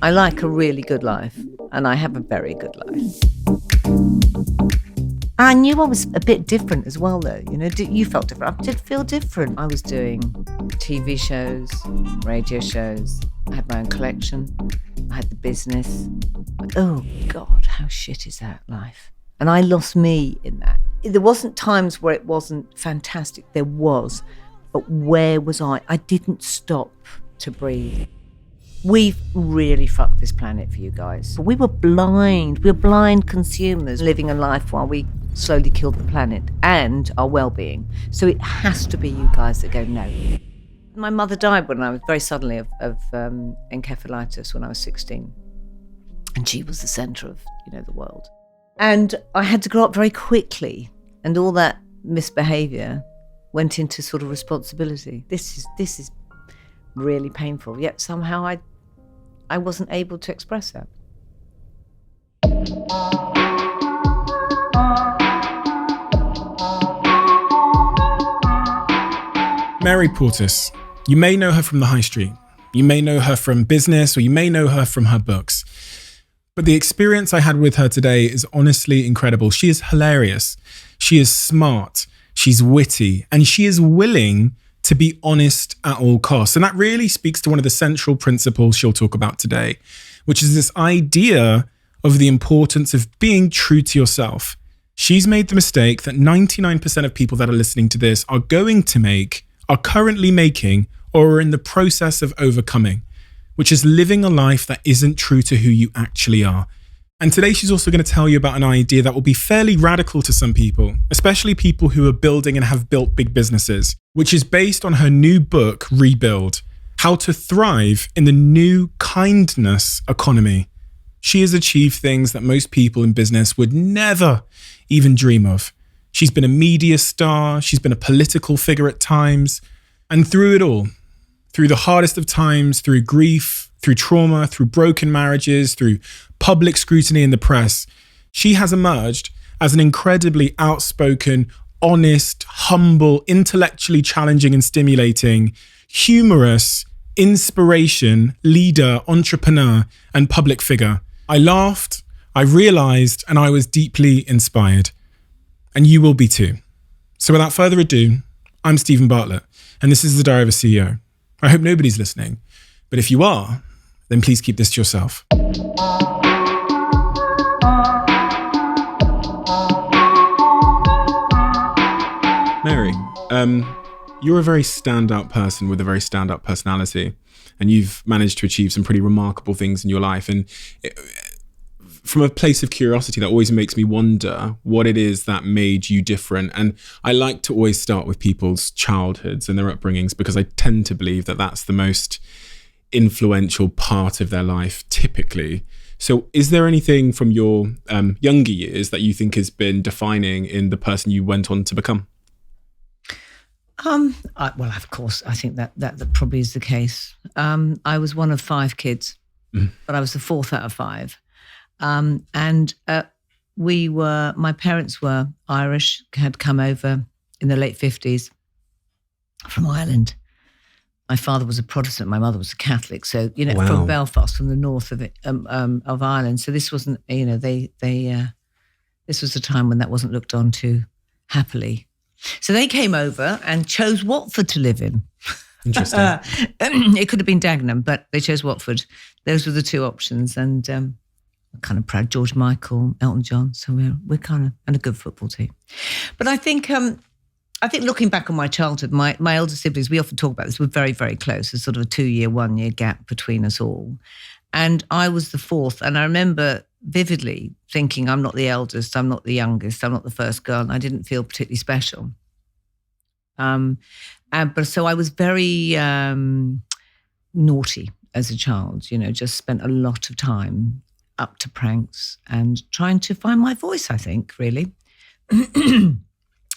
I like a really good life, and I have a very good life. I knew I was a bit different as well, though. You felt different. I did feel different. I was doing TV shows, radio shows. I had my own collection. I had the business. Oh, God, how shit is that life? And I lost me in that. There wasn't times where it wasn't fantastic. There was. But where was I? I didn't stop to breathe. We've really fucked this planet for you guys. We were blind. We were blind consumers living a life while we slowly killed the planet and our well-being. So it has to be you guys that go, no. My mother died when I was very suddenly of encephalitis when I was 16. And she was the centre of, the world. And I had to grow up very quickly. And all that misbehaviour went into sort of responsibility. This is really painful. Yet somehow I wasn't able to express that. Mary Portas. You may know her from the high street. You may know her from business, or you may know her from her books. But the experience I had with her today is honestly incredible. She is hilarious. She is smart. She's witty. And she is willing to be honest at all costs. And that really speaks to one of the central principles she'll talk about today, which is this idea of the importance of being true to yourself. She's made the mistake that 99% of people that are listening to this are going to make, are currently making, or are in the process of overcoming, which is living a life that isn't true to who you actually are. And today she's also going to tell you about an idea that will be fairly radical to some people, especially people who are building and have built big businesses, which is based on her new book, Rebuild: How to Thrive in the New Kindness Economy. She has achieved things that most people in business would never even dream of. She's been a media star, she's been a political figure at times, and through it all, through the hardest of times, through grief, through trauma, through broken marriages, through public scrutiny in the press, she has emerged as an incredibly outspoken, honest, humble, intellectually challenging and stimulating, humorous, inspiration, leader, entrepreneur, and public figure. I laughed, I realized, and I was deeply inspired. And you will be too. So without further ado, I'm Stephen Bartlett, and this is The Diary of a CEO. I hope nobody's listening, but if you are, then please keep this to yourself. Mary, you're a very standout person with a very standout personality, and you've managed to achieve some pretty remarkable things in your life. And from a place of curiosity, that always makes me wonder what it is that made you different. And I like to always start with people's childhoods and their upbringings, because I tend to believe that that's the most influential part of their life, typically. So is there anything from your younger years that you think has been defining in the person you went on to become? Well, of course, I think that probably is the case. I was one of 5 kids, but I was the 4th out of 5. My parents were Irish, had come over in the late 50s from Ireland. My father was a Protestant, my mother was a Catholic. So, Wow. From Belfast, from the north of Ireland. So this wasn't, this was a time when that wasn't looked on too happily. So they came over and chose Watford to live in. Interesting. It could have been Dagenham, but they chose Watford. Those were the 2 options. And I'm kind of proud. George Michael, Elton John. So we're kind of, and a good football team. But I think looking back on my childhood, my elder siblings, we often talk about this, we're very, very close. There's sort of a 2-year, 1-year gap between us all. And I was the 4th. And I remember vividly thinking, I'm not the eldest, I'm not the youngest, I'm not the first girl. And I didn't feel particularly special. But so I was very naughty as a child, just spent a lot of time up to pranks and trying to find my voice, I think, really.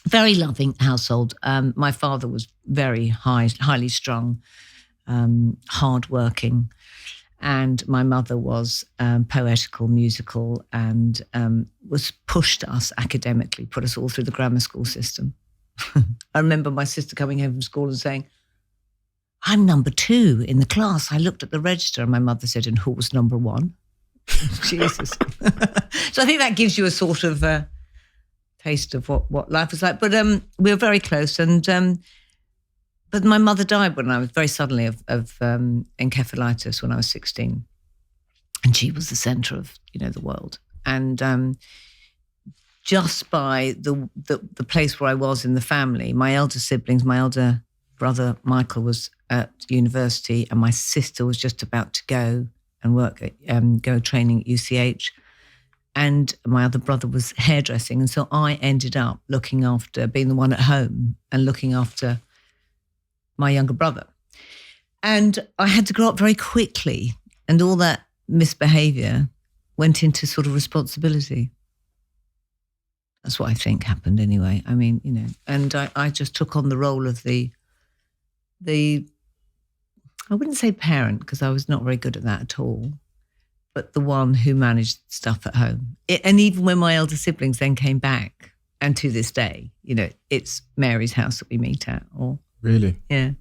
Very loving household. My father was very highly strung, hardworking, and my mother was poetical, musical, and was pushed us academically, put us all through the grammar school system. I remember my sister coming home from school and saying, I'm number 2 in the class. I looked at the register and my mother said, and who was number 1? Jesus. So I think that gives you a sort of taste of what life was like. But we were very close. And but my mother died when I was very suddenly of encephalitis when I was 16. And she was the centre of, the world. And just by the place where I was in the family, my elder siblings, my elder brother Michael was at university, and my sister was just about to go and work go training at UCH, and my other brother was hairdressing, and so I ended up being the one at home and looking after my younger brother, and I had to grow up very quickly, and all that misbehaviour went into sort of responsibility. That's what I think happened anyway. I mean, and I just took on the role of the I wouldn't say parent, because I was not very good at that at all, but the one who managed stuff at home. And even when my elder siblings then came back, and to this day, it's Mary's house that we meet at. Or Really? Yeah.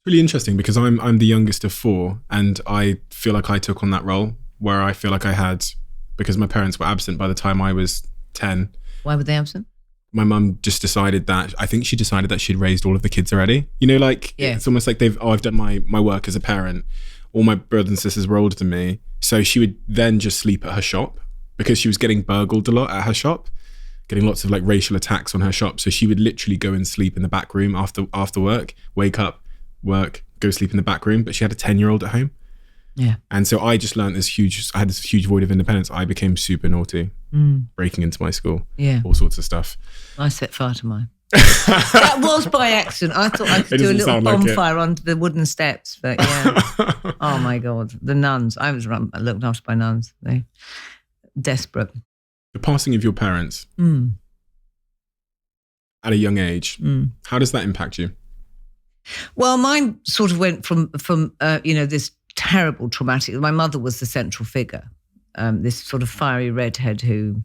Really interesting, because I'm the youngest of 4, and I feel like I took on that role where I feel like I had, because my parents were absent by the time I was 10. Why were they absent? My mum just decided that, I think she decided that she'd raised all of the kids already. It's almost like I've done my work as a parent. All my brothers and sisters were older than me. So she would then just sleep at her shop, because she was getting burgled a lot at her shop, getting lots of racial attacks on her shop. So she would literally go and sleep in the back room after work, wake up, work, go sleep in the back room. But she had a 10-year-old at home. Yeah. And so I just learned I had this huge void of independence. I became super naughty, breaking into my school, all sorts of stuff. I set fire to mine. That was by accident. I thought I could do a little bonfire under the wooden steps, but yeah. Oh my God. The nuns. I was looked after by nuns. They desperate. The passing of your parents at a young age, how does that impact you? Well, mine sort of went from this terrible traumatic. My mother was the central figure, this sort of fiery redhead who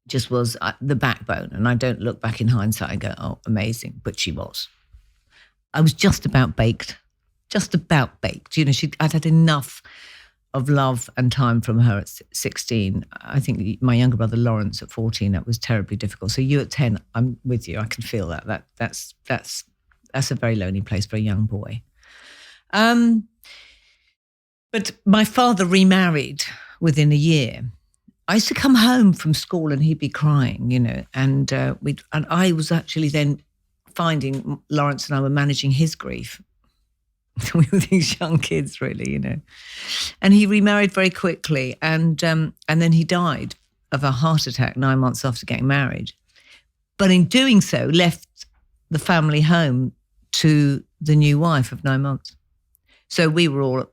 just was the backbone. And I don't look back in hindsight and go, oh, amazing, but she was. I was just about baked. I'd had enough of love and time from her at 16. I think my younger brother Lawrence at 14, that was terribly difficult. So you at 10, I'm with you. I can feel that. That's a very lonely place for a young boy. But my father remarried within a year. I used to come home from school and he'd be crying, and I was actually then finding Lawrence and I were managing his grief. We were these young kids, really, And he remarried very quickly, and then he died of a heart attack 9 months after getting married. But in doing so, left the family home to the new wife of 9 months. So we were all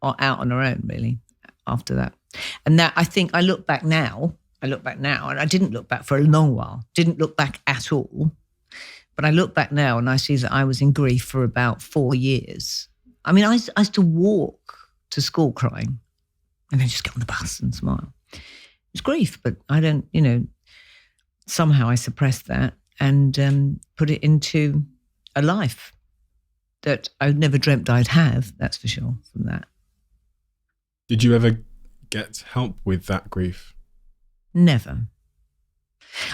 out on our own, really, after that. And that, I think, I look back now, and I didn't look back for a long while, didn't look back at all. But I look back now and I see that I was in grief for about 4 years. I mean, I used to walk to school crying and then just get on the bus and smile. It's grief, but I don't, somehow I suppressed that and put it into a life that I never dreamt I'd have, that's for sure, from that. Did you ever get help with that grief? Never.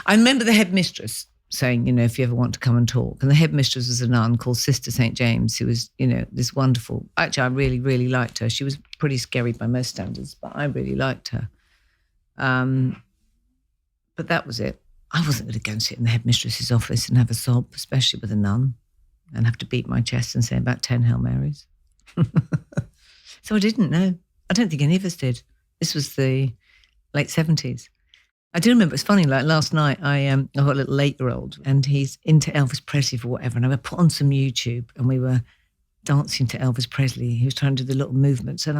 I remember the headmistress saying, if you ever want to come and talk. And the headmistress was a nun called Sister St. James, who was, this wonderful, actually, I really, really liked her. She was pretty scary by most standards, but I really liked her. But that was it. I wasn't going to go and sit in the headmistress's office and have a sob, especially with a nun, and have to beat my chest and say about 10 Hail Marys. So I didn't know. I don't think any of us did. This was the late 70s. I do remember, it's funny, like last night, I got a little 8-year-old and he's into Elvis Presley for whatever. And I put on some YouTube and we were dancing to Elvis Presley. He was trying to do the little movements. And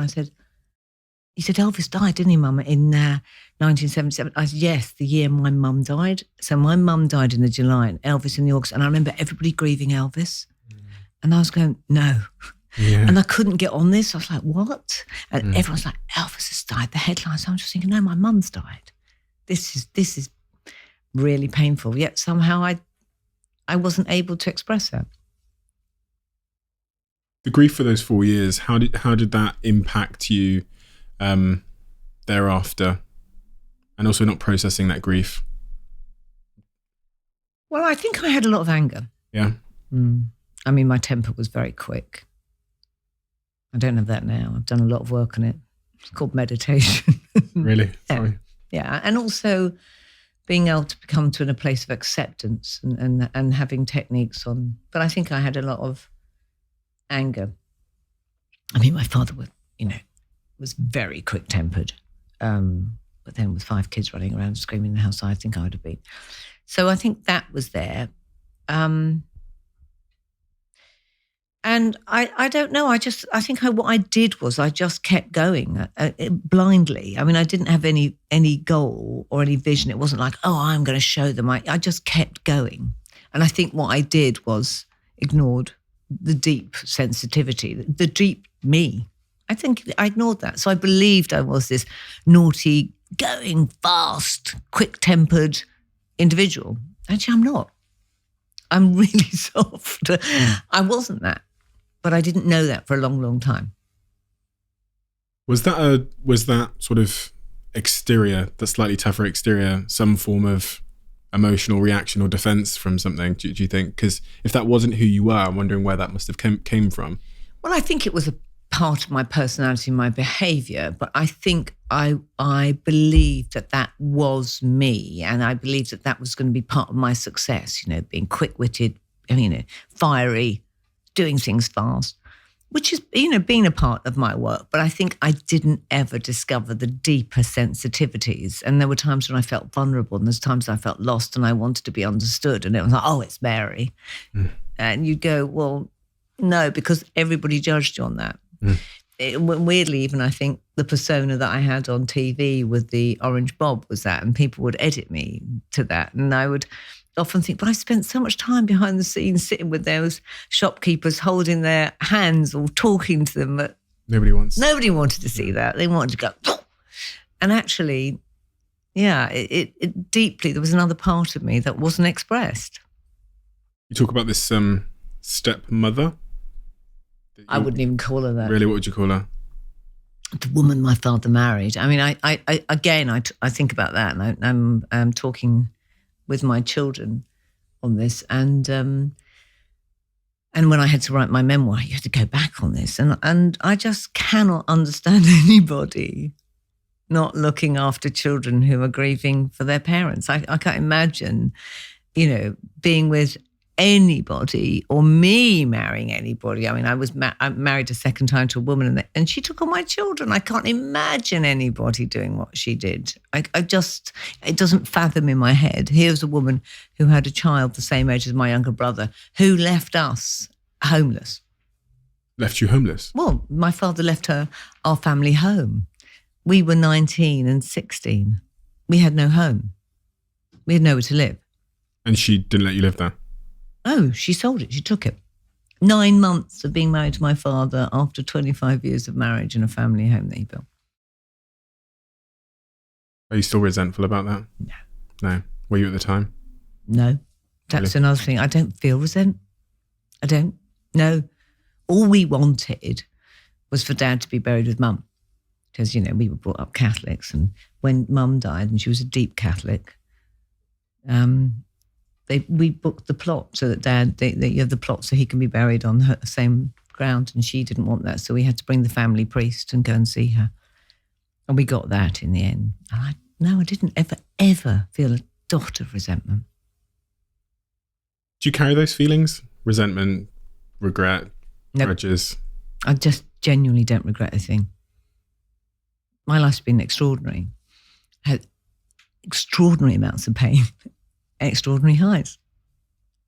he said, Elvis died, didn't he, Mum, in 1977? I said, yes, the year my mum died. So my mum died in the July and Elvis in the August. And I remember everybody grieving Elvis. And I was going, no. Yeah. And I couldn't get on this. I was like, what? And everyone's like, Elvis has died, the headlines. So I'm just thinking, no, my mum's died. This is really painful. Yet somehow I wasn't able to express that. The grief for those 4 years, how did that impact you thereafter? And also not processing that grief. Well, I think I had a lot of anger. Yeah. I mean, my temper was very quick. I don't have that now. I've done a lot of work on it. It's called meditation. Really? Sorry. Yeah. And also being able to come to a place of acceptance and having techniques on. But I think I had a lot of anger. I mean, my father was very quick-tempered. But then with 5 kids running around screaming in the house, I think I would have been. So I think that was there. And I don't know. I think what I did was I just kept going blindly. I mean, I didn't have any goal or any vision. It wasn't like, oh, I'm going to show them. I just kept going. And I think what I did was ignored the deep sensitivity, the deep me. I think I ignored that. So I believed I was this naughty, going fast, quick-tempered individual. Actually, I'm not. I'm really soft. I wasn't that. But I didn't know that for a long, long time. Was that sort of exterior, the slightly tougher exterior, some form of emotional reaction or defense from something, do you think? Because if that wasn't who you were, I'm wondering where that must have came from. Well, I think it was a part of my personality, my behaviour, but I think I believed that was me, and I believed that was going to be part of my success, being quick-witted, fiery, doing things fast, which is, being a part of my work. But I think I didn't ever discover the deeper sensitivities. And there were times when I felt vulnerable, and there's times I felt lost and I wanted to be understood. And it was like, oh, it's Mary. And you'd go, well, no, because everybody judged you on that. Weirdly, even I think the persona that I had on TV with the orange bob was that, and people would edit me to that. And I would often think, but I spent so much time behind the scenes sitting with those shopkeepers holding their hands or talking to them. But nobody wanted to see that. They wanted to go, oh! And actually, yeah, it deeply, there was another part of me that wasn't expressed. You talk about this stepmother. I wouldn't even call her that. Really, what would you call her? The woman my father married. I mean, I think about that, and I'm talking with my children on this, and when I had to write my memoir, you had to go back on this, and I just cannot understand anybody not looking after children who are grieving for their parents. I can't imagine, being with anybody or me marrying anybody. I mean, I married a second time to a woman, and she took all my children. I can't imagine anybody doing what she did. It doesn't fathom in my head. Here's a woman who had a child the same age as my younger brother, who left us homeless. Left you homeless? Well, my father left our family home. We were 19 and 16. We had no home. We had nowhere to live. And she didn't let you live there? Oh, she sold it. She took it. 9 months of being married to my father after 25 years of marriage in a family home that he built. Are you still resentful about that? No. Were you at the time? No. That's another thing. I don't feel resent. I don't. No. All we wanted was for Dad to be buried with Mum. Because, we were brought up Catholics. And when Mum died, and she was a deep Catholic, we booked the plot so that Dad, you have the plot so he can be buried on the same ground, and she didn't want that, so we had to bring the family priest and go and see her, and we got that in the end. And I didn't ever feel a dot of resentment. Do you carry those feelings? Resentment, regret, grudges? I just genuinely don't regret a thing. My life's been extraordinary. I had extraordinary amounts of pain. Extraordinary highs.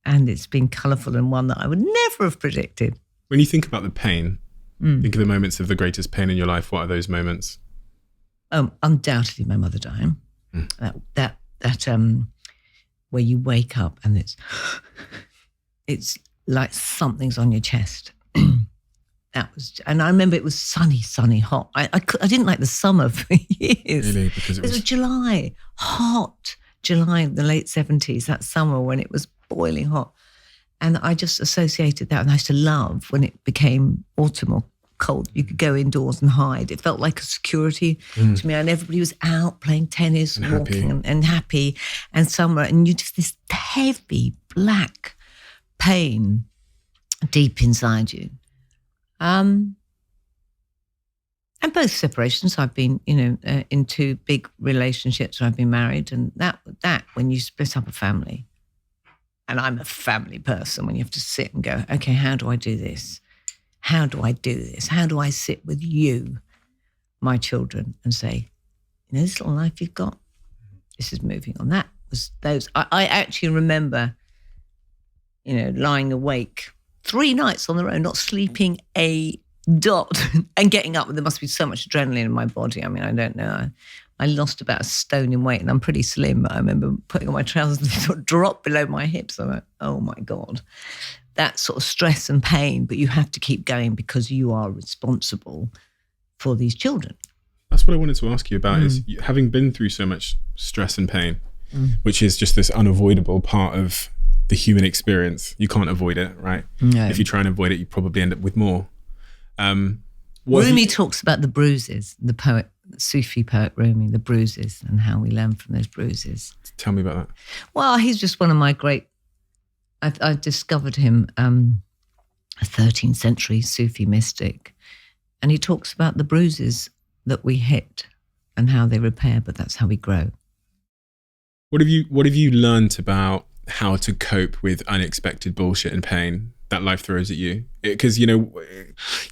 And it's been colourful, and one that I would never have predicted. When you think about the pain, think of the moments of the greatest pain in your life. What are those moments? Undoubtedly my mother dying. That where you wake up and it's like something's on your chest. And I remember it was sunny, hot. I didn't like the summer for years. Really? Because it was July, hot. July in the late 70s, that summer when it was boiling hot. And I just associated that. And I used to love when it became autumn or cold, you could go indoors and hide. It felt like a security to me. And everybody was out playing tennis, and walking and happy. And summer, and you just this heavy black pain deep inside you. And both separations, I've been, in 2 big relationships where I've been married, and that when you split up a family, and I'm a family person, when you have to sit and go, okay, how do I do this? How do I do this? How do I sit with you, my children, and say, this little life you've got, this is moving on. That was those. I actually remember, lying awake 3 nights on the road, not sleeping a dot, and getting up. There must be so much adrenaline in my body. I mean, I don't know. I lost about 1 stone in weight, and I'm pretty slim. But I remember putting on my trousers and sort of drop below my hips. I'm like, oh my God. That sort of stress and pain, but you have to keep going because you are responsible for these children. That's what I wanted to ask you about is having been through so much stress and pain, which is just this unavoidable part of the human experience. You can't avoid it, right? No. If you try and avoid it, you probably end up with more. Rumi talks about the bruises, the poet, Sufi poet Rumi, the bruises, and how we learn from those bruises. Tell me about that. Well, he's just one of my great, I discovered him, a 13th century Sufi mystic, and he talks about the bruises that we hit and how they repair, but that's how we grow. What have you learned about how to cope with unexpected bullshit and pain that life throws at you? Because, you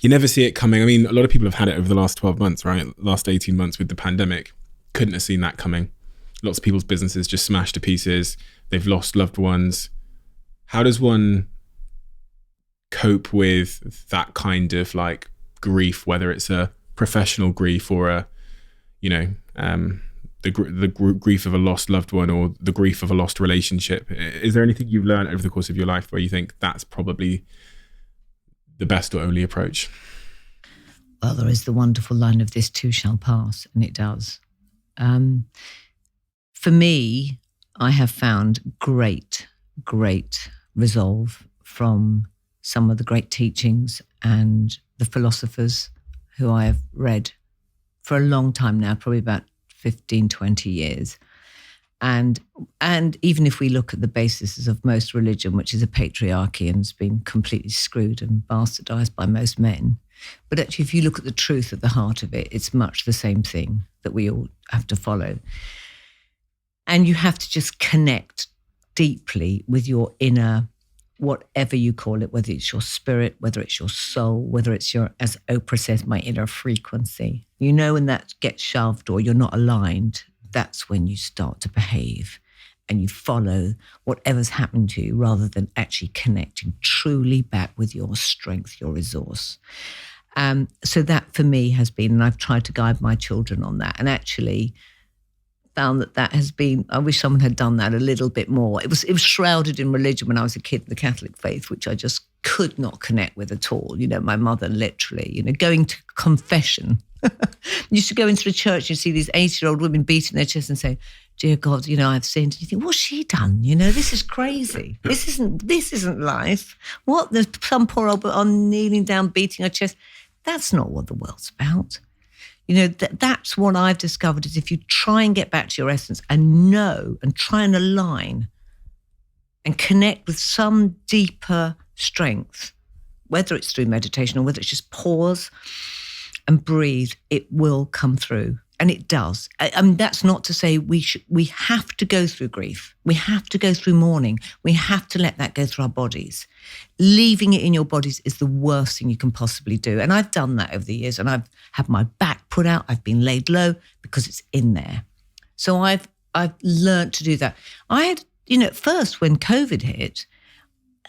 never see it coming. I mean, a lot of people have had it over the last 12 months, right? Last 18 months with the pandemic. Couldn't have seen that coming. Lots of people's businesses just smashed to pieces. They've lost loved ones. How does one cope with that kind of like grief, whether it's a professional grief or the grief of a lost loved one or the grief of a lost relationship? Is there anything you've learned over the course of your life where you think that's probably the best or only approach? Well, there is the wonderful line of this too shall pass, and it does. For me, I have found great resolve from some of the great teachings and the philosophers who I have read for a long time now, probably about 15, 20 years. And even if we look at the basis of most religion, which is a patriarchy and has been completely screwed and bastardized by most men, but actually if you look at the truth at the heart of it, it's much the same thing that we all have to follow. And you have to just connect deeply with your inner, whatever you call it, whether it's your spirit, whether it's your soul, whether it's your, as Oprah says, my inner frequency. When that gets shoved or you're not aligned, that's when you start to behave and you follow whatever's happened to you rather than actually connecting truly back with your strength, your resource. So that for me has been, and I've tried to guide my children on that, and actually found that has been, I wish someone had done that a little bit more. It was shrouded in religion when I was a kid, the Catholic faith, which I just could not connect with at all. My mother literally, going to confession. Used to go into the church, you see these 80-year-old women beating their chest and say, dear God, I've sinned. And you think, what's she done? This is crazy. This isn't life. What? There's some poor old on kneeling down, beating her chest. That's not what the world's about. That's what I've discovered is if you try and get back to your essence and know and try and align and connect with some deeper strength, whether it's through meditation or whether it's just pause and breathe, it will come through. And it does. That's not to say we have to go through grief. We have to go through mourning. We have to let that go through our bodies. Leaving it in your bodies is the worst thing you can possibly do. And I've done that over the years, and I've had my back put out. I've been laid low because it's in there. So I've learned to do that. I had, at first when COVID hit,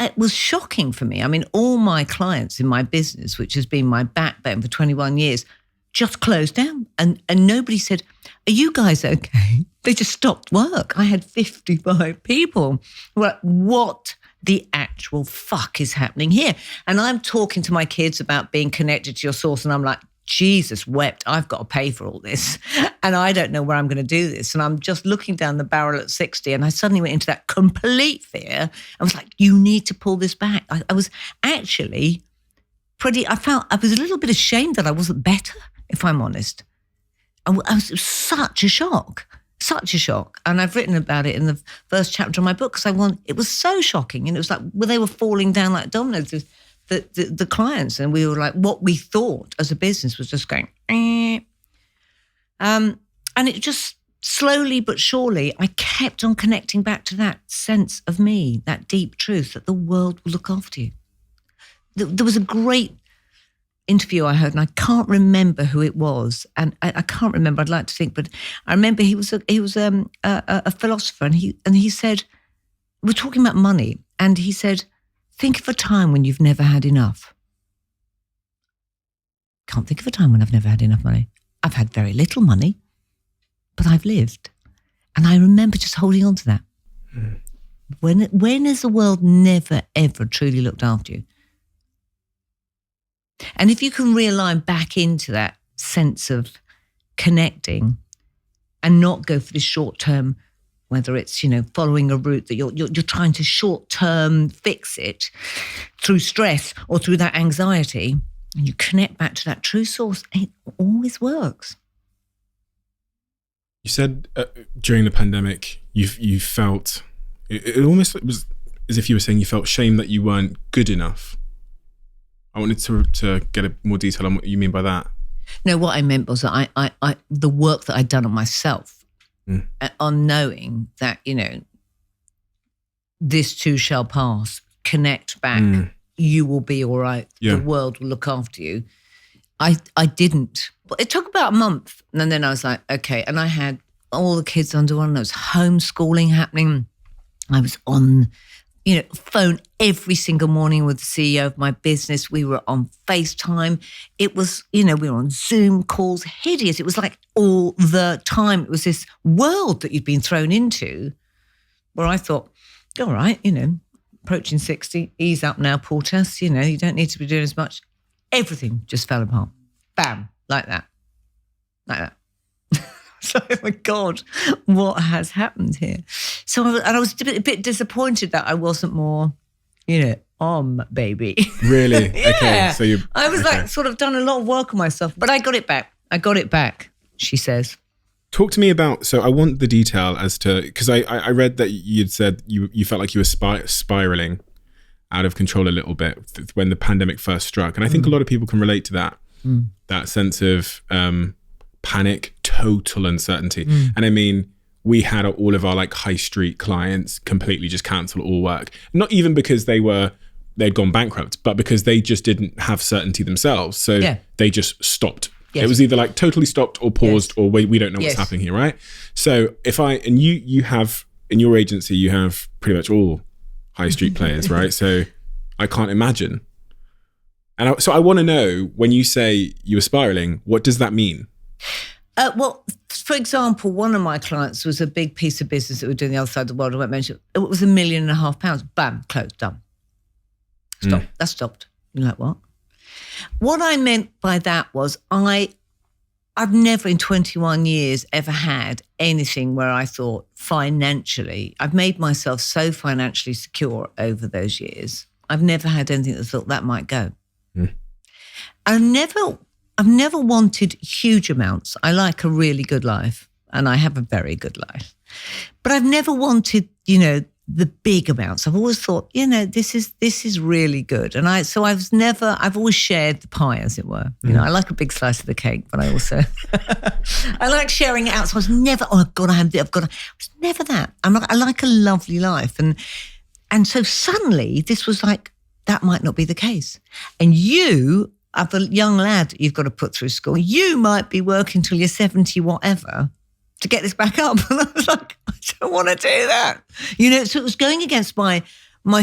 it was shocking for me. I mean, all my clients in my business, which has been my backbone for 21 years, just closed down. And nobody said, are you guys okay? They just stopped work. I had 55 people. What the actual fuck is happening here? And I'm talking to my kids about being connected to your source. And I'm like, Jesus wept, I've got to pay for all this. And I don't know where I'm going to do this. And I'm just looking down the barrel at 60. And I suddenly went into that complete fear. I was like, you need to pull this back. I was actually I was a little bit ashamed that I wasn't better, if I'm honest. It was such a shock. Such a shock. And I've written about it in the first chapter of my book because it was so shocking. And it was like, they were falling down like dominoes, the clients. And we were like, what we thought as a business was just going, eh. And it just slowly but surely, I kept on connecting back to that sense of me, that deep truth that the world will look after you. There was a great interview I heard, and I can't remember who it was, and I can't remember. I'd like to think, but I remember he was a philosopher, and he said, we're talking about money, and he said, think of a time when you've never had enough. Can't think of a time when I've never had enough money. I've had very little money, but I've lived, and I remember just holding on to that. When has the world never ever truly looked after you? And if you can realign back into that sense of connecting and not go for this short term, whether it's, following a route that you're trying to short term fix it through stress or through that anxiety, and you connect back to that true source, it always works. You said during the pandemic, you felt, it almost was as if you were saying you felt shame that you weren't good enough. I wanted to get a more detail on what you mean by that. No, what I meant was that I the work that I'd done on myself, on knowing that, this too shall pass, connect back, you will be all right, the world will look after you. I didn't. But it took about a month, and then I was like, okay, and I had all the kids under one, there was homeschooling happening. I was on phone every single morning with the CEO of my business. We were on FaceTime. It was, we were on Zoom calls, hideous. It was like all the time. It was this world that you'd been thrown into where I thought, all right, approaching 60, ease up now, Portas, you don't need to be doing as much. Everything just fell apart. Bam, like that. So, oh my God, what has happened here? So, I was a bit disappointed that I wasn't more, baby. Really? Yeah. Okay. So I was sort of done a lot of work on myself, but I got it back, she says. Talk to me about, so I want the detail as to, because I read that you'd said you felt like you were spiraling out of control a little bit when the pandemic first struck. And I think a lot of people can relate to that, that sense of panic, total uncertainty. And I mean, we had all of our high street clients completely just cancel all work. Not even because they'd gone bankrupt, but because they just didn't have certainty themselves. So they just stopped. Yes. It was either totally stopped or paused or we don't know what's happening here, right? So you have, in your agency, you have pretty much all high street players, right? So I can't imagine. And so I want to know, when you say you were spiraling, what does that mean? Well, for example, one of my clients was a big piece of business that we're doing the other side of the world. I won't mention it. It was £1.5 million. Bam, closed, done. Stop. That stopped. You're like, what? What I meant by that was I've never in 21 years ever had anything where I thought financially, I've made myself so financially secure over those years. I've never had anything that I thought that might go. I've never wanted huge amounts. I like a really good life, and I have a very good life. But I've never wanted, the big amounts. I've always thought, this is really good. And I've always shared the pie, as it were. I like a big slice of the cake, but I also, I like sharing it out. So I was never, I've got to have it. I was never that. I like a lovely life. And so suddenly this was like, that might not be the case. And you are a young lad that you've got to put through school. You might be working till you're 70, whatever, to get this back up. And I was like, I don't want to do that. So it was going against my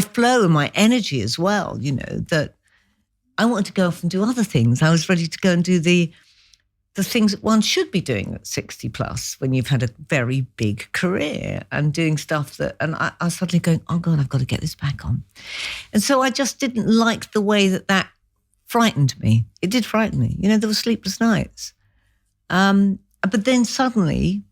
flow and my energy as well, that I wanted to go off and do other things. I was ready to go and do the things that one should be doing at 60 plus when you've had a very big career and doing stuff and I was suddenly going, oh God, I've got to get this back on. And so I just didn't like the way that frightened me. It did frighten me. You know, there were sleepless nights. But then suddenly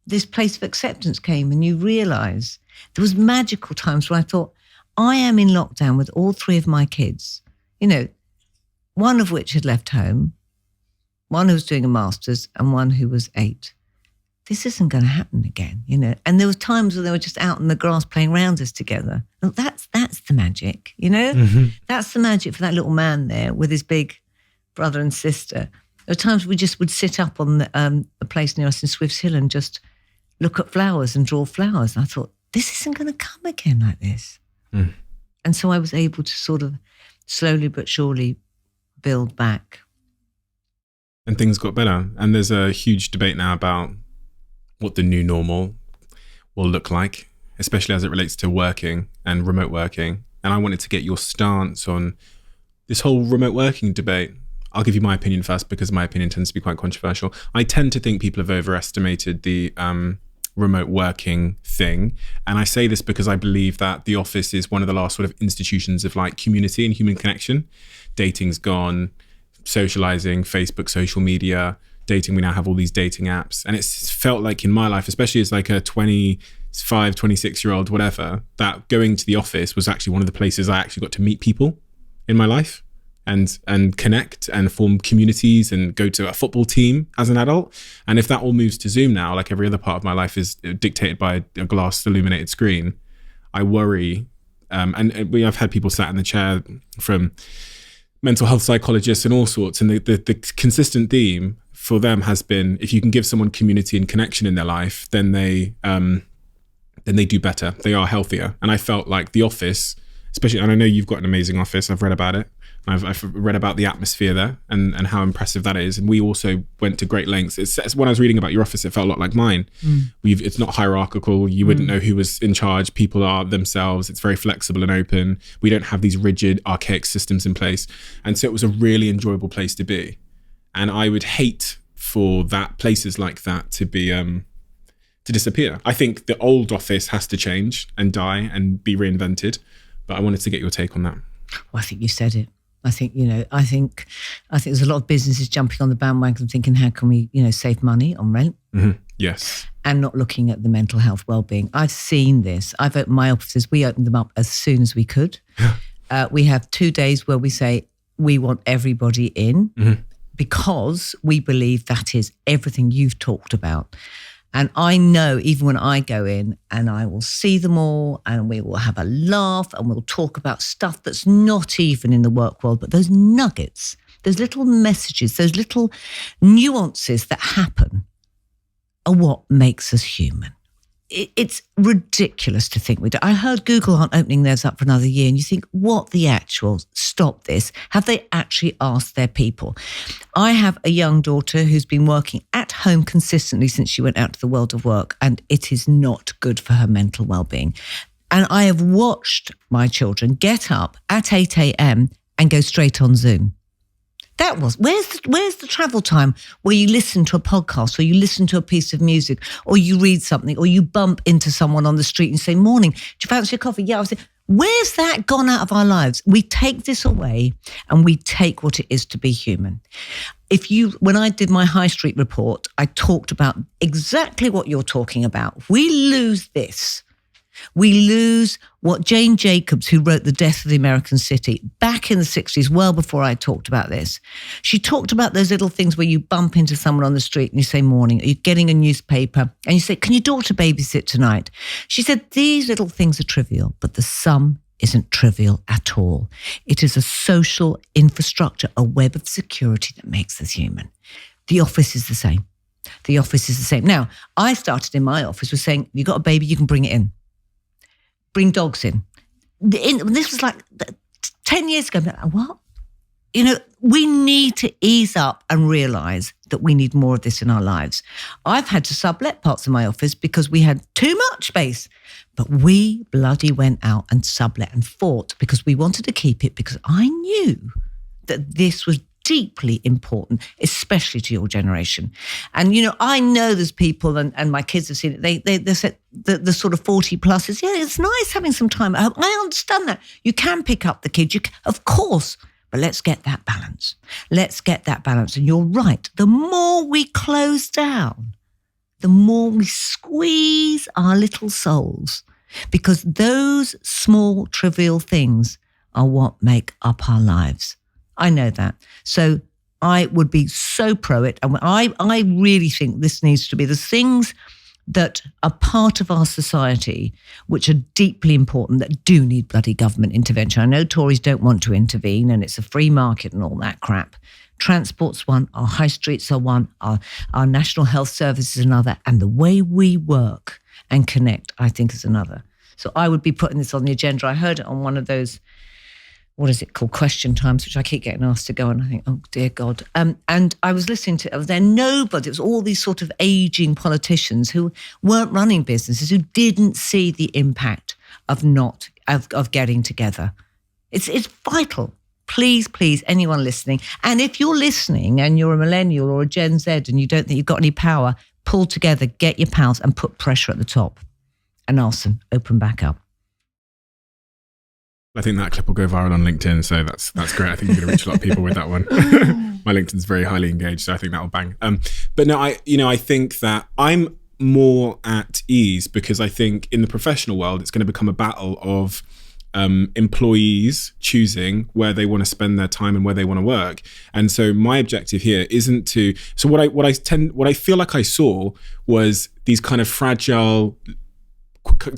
this place of acceptance came, and you realise there was magical times where I thought, I am in lockdown with all 3 of my kids, you know, one of which had left home, one who was doing a master's, and one who was 8. This isn't going to happen again, you know. And there were times when they were just out in the grass playing rounders together. Well, that's the magic, you know. Mm-hmm. That's the magic for that little man there with his big brother and sister. There were times we just would sit up on a place near us in Swifts Hill and just look at flowers and draw flowers. And I thought, this isn't going to come again like this. Mm. And so I was able to sort of slowly but surely build back. And things got better. And there's a huge debate now about what the new normal will look like, especially as it relates to working and remote working. And I wanted to get your stance on this whole remote working debate. I'll give you my opinion first, because my opinion tends to be quite controversial. I tend to think people have overestimated the remote working thing. And I say this because I believe that the office is one of the last sort of institutions of like community and human connection. Dating's gone, socializing, Facebook, social media, dating. We now have all these dating apps. And it's felt like in my life, especially as like a 25, 26-year-old, whatever, that going to the office was actually one of the places I actually got to meet people in my life. And connect and form communities and go to a football team as an adult. And if that all moves to Zoom now, like every other part of my life is dictated by a glass illuminated screen, I worry. I've had people sat in the chair from mental health psychologists and all sorts. And the consistent theme for them has been, if you can give someone community and connection in their life, then they do better. They are healthier. And I felt like the office, especially, and I know you've got an amazing office. I've read about it. I've read about the atmosphere there and how impressive that is. And we also went to great lengths. It's when I was reading about your office, it felt a lot like mine. It's not hierarchical. You wouldn't know who was in charge. People are themselves. It's very flexible and open. We don't have these rigid, archaic systems in place. And so it was a really enjoyable place to be. And I would hate for places like that to be to disappear. I think the old office has to change and die and be reinvented. But I wanted to get your take on that. Well, I think you said it. I think there's a lot of businesses jumping on the bandwagon thinking, how can we, save money on rent? Mm-hmm. Yes. And not looking at the mental health well-being. I've seen this. I've opened my offices. We opened them up as soon as we could. We have 2 days where we say we want everybody in because we believe that is everything you've talked about. And I know even when I go in and I will see them all and we will have a laugh and we'll talk about stuff that's not even in the work world, but those nuggets, those little messages, those little nuances that happen are what makes us human. It's ridiculous to think we do. I heard Google aren't opening theirs up for another year, and you think, what the actual, stop this. Have they actually asked their people? I have a young daughter who's been working at home consistently since she went out to the world of work, and it is not good for her mental well-being. And I have watched my children get up at 8 a.m. and go straight on Zoom. That was, where's the travel time where you listen to a podcast or you listen to a piece of music or you read something or you bump into someone on the street and say, morning, do you fancy a coffee? Yeah, I was saying, where's that gone out of our lives? We take this away and we take what it is to be human. When I did my High Street report, I talked about exactly what you're talking about. We lose this. We lose what Jane Jacobs, who wrote The Death of the American City back in the 60s, well before I talked about this. She talked about those little things where you bump into someone on the street and you say morning, or you're getting a newspaper and you say, can your daughter babysit tonight? She said, these little things are trivial, but the sum isn't trivial at all. It is a social infrastructure, a web of security that makes us human. The office is the same. The office is the same. Now, I started in my office with saying, you got a baby, you can bring it in. Bring dogs in. This was like 10 years ago. What? We need to ease up and realise that we need more of this in our lives. I've had to sublet parts of my office because we had too much space. But we bloody went out and sublet and fought because we wanted to keep it because I knew that this was deeply important, especially to your generation. And, I know there's people, and my kids have seen it, they said the sort of 40 pluses, yeah, it's nice having some time at home. I understand that. You can pick up the kids, of course, But let's get that balance. Let's get that balance. And you're right. The more we close down, the more we squeeze our little souls, because those small, trivial things are what make up our lives. I know that. So I would be so pro it. And I really think this needs to be the things that are part of our society, which are deeply important, that do need bloody government intervention. I know Tories don't want to intervene and it's a free market and all that crap. Transport's one, our high streets are one, our National Health Service is another, and the way we work and connect, I think, is another. So I would be putting this on the agenda. I heard it on one of those, what is it called, question times, which I keep getting asked to go on. I think, oh dear God. And I was listening to it. It was all these sort of aging politicians who weren't running businesses, who didn't see the impact of getting together. It's vital. Please, anyone listening. And if you're listening and you're a millennial or a Gen Z and you don't think you've got any power, pull together, get your pals and put pressure at the top and ask them, open back up. I think that clip will go viral on LinkedIn, so that's great. I think you're going to reach a lot of people with that one. My LinkedIn's very highly engaged, so I think that will bang. But no, I think that I'm more at ease because I think in the professional world, it's going to become a battle of employees choosing where they want to spend their time and where they want to work. And so my objective here isn't to. So what I feel like I saw was these kind of fragile,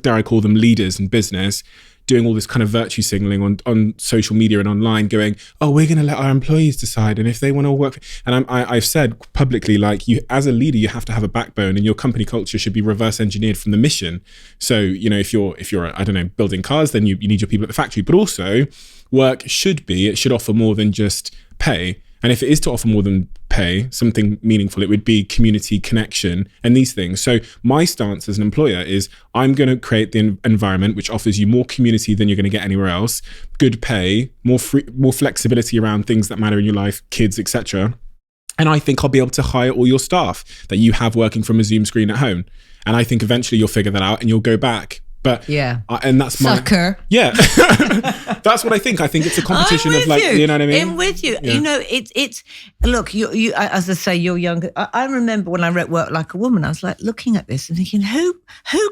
dare I call them, leaders in business, doing all this kind of virtue signaling on social media and online, going, oh, we're going to let our employees decide, and if they want to work. And I've said publicly, like, you as a leader, you have to have a backbone, and your company culture should be reverse engineered from the mission. So, if you're I don't know, building cars, then you need your people at the factory. But also, work should offer more than just pay. And if it is to offer more than pay, something meaningful, it would be community, connection, and these things. So my stance as an employer is I'm going to create the environment which offers you more community than you're going to get anywhere else, good pay, more flexibility around things that matter in your life, kids, etc. And I think I'll be able to hire all your staff that you have working from a Zoom screen at home. And I think eventually you'll figure that out and you'll go back. But yeah, and that's my sucker. Yeah, that's what I think. I think it's a competition of, like, you know what I mean. I'm with you. Yeah. It's look. You as I say, you're younger. I remember when I wrote Work Like a Woman, I was like looking at this and thinking, who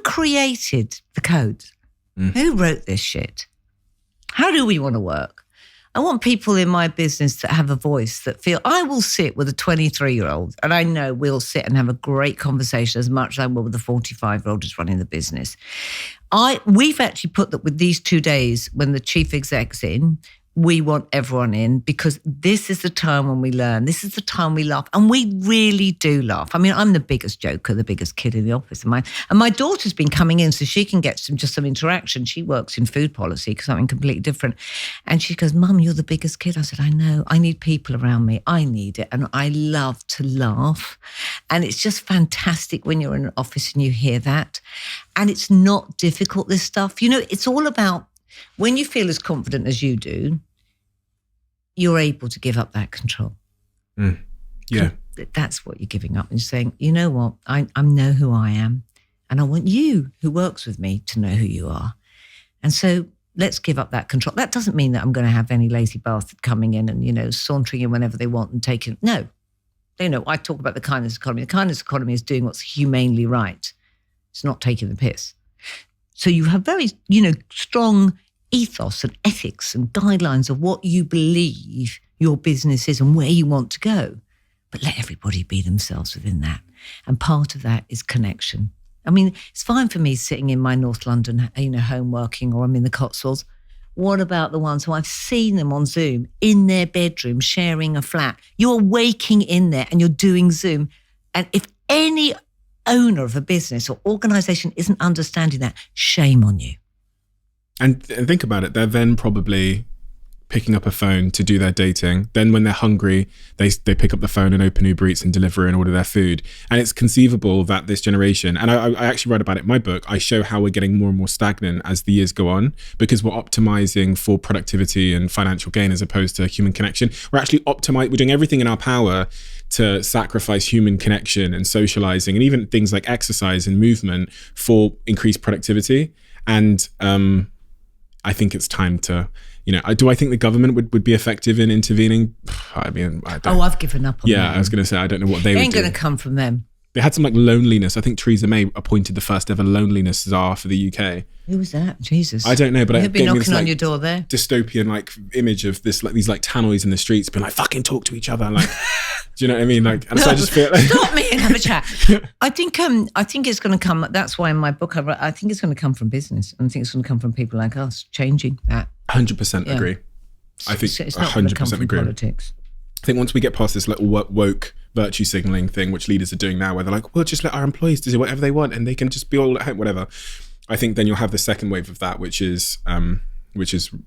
created the codes? Who wrote this shit? How do we want to work? I want people in my business that have a voice, that feel. I will sit with a 23-year-old, and I know we'll sit and have a great conversation as much as I will with a 45-year-old who's running the business. We've actually put that with these 2 days when the chief exec's in, we want everyone in, because this is the time when we learn. This is the time we laugh. And we really do laugh. I mean, I'm the biggest joker, the biggest kid in the office. And my daughter's been coming in so she can get some interaction. She works in food policy, something completely different. And she goes, Mum, you're the biggest kid. I said, I know. I need people around me. I need it. And I love to laugh. And it's just fantastic when you're in an office and you hear that. And it's not difficult, this stuff. It's all about, when you feel as confident as you do, you're able to give up that control. Yeah. That's what you're giving up. And you're saying, you know what, I know who I am. And I want you who works with me to know who you are. And so let's give up that control. That doesn't mean that I'm going to have any lazy bastard coming in and, sauntering in whenever they want and taking. No. I talk about the kindness economy. The kindness economy is doing what's humanely right. It's not taking the piss. So you have very, strong ethos and ethics and guidelines of what you believe your business is and where you want to go. But let everybody be themselves within that. And part of that is connection. I mean, it's fine for me sitting in my North London, home working, or I'm in the Cotswolds. What about the ones who I've seen them on Zoom in their bedroom sharing a flat? You're waking in there and you're doing Zoom. And if any owner of a business or organization isn't understanding that, shame on you. And think about it, they're then probably picking up a phone to do their dating. Then when they're hungry, they pick up the phone and open Uber Eats and deliver and order their food. And it's conceivable that this generation, and I actually wrote about it in my book, I show how we're getting more and more stagnant as the years go on, because we're optimizing for productivity and financial gain as opposed to human connection. We're actually we're doing everything in our power to sacrifice human connection and socializing and even things like exercise and movement for increased productivity. And I think it's time to Do I think the government would be effective in intervening? I mean, I don't. Oh, I've given up on that. Yeah, I was going to say, I don't know what they would do. It ain't going to come from them. They had some like loneliness. I think Theresa May appointed the first ever loneliness czar for the UK. Who was that? Jesus. I don't know, but He'll be knocking on your door there. Dystopian like image of this, like these like tannoys in the streets being like, fucking talk to each other. Like, do you know what I mean? Like, and so I just feel like stop me and have a chat. I think it's going to come. That's why in my book I think it's going to come from business. I think it's going to come from people like us changing that. 100% agree. I think it's not going to come from agree. Politics. I think once we get past this little woke virtue signaling thing, which leaders are doing now, where they're like, we'll just let our employees do whatever they want and they can just be all at home, whatever. I think then you'll have the second wave of that, which is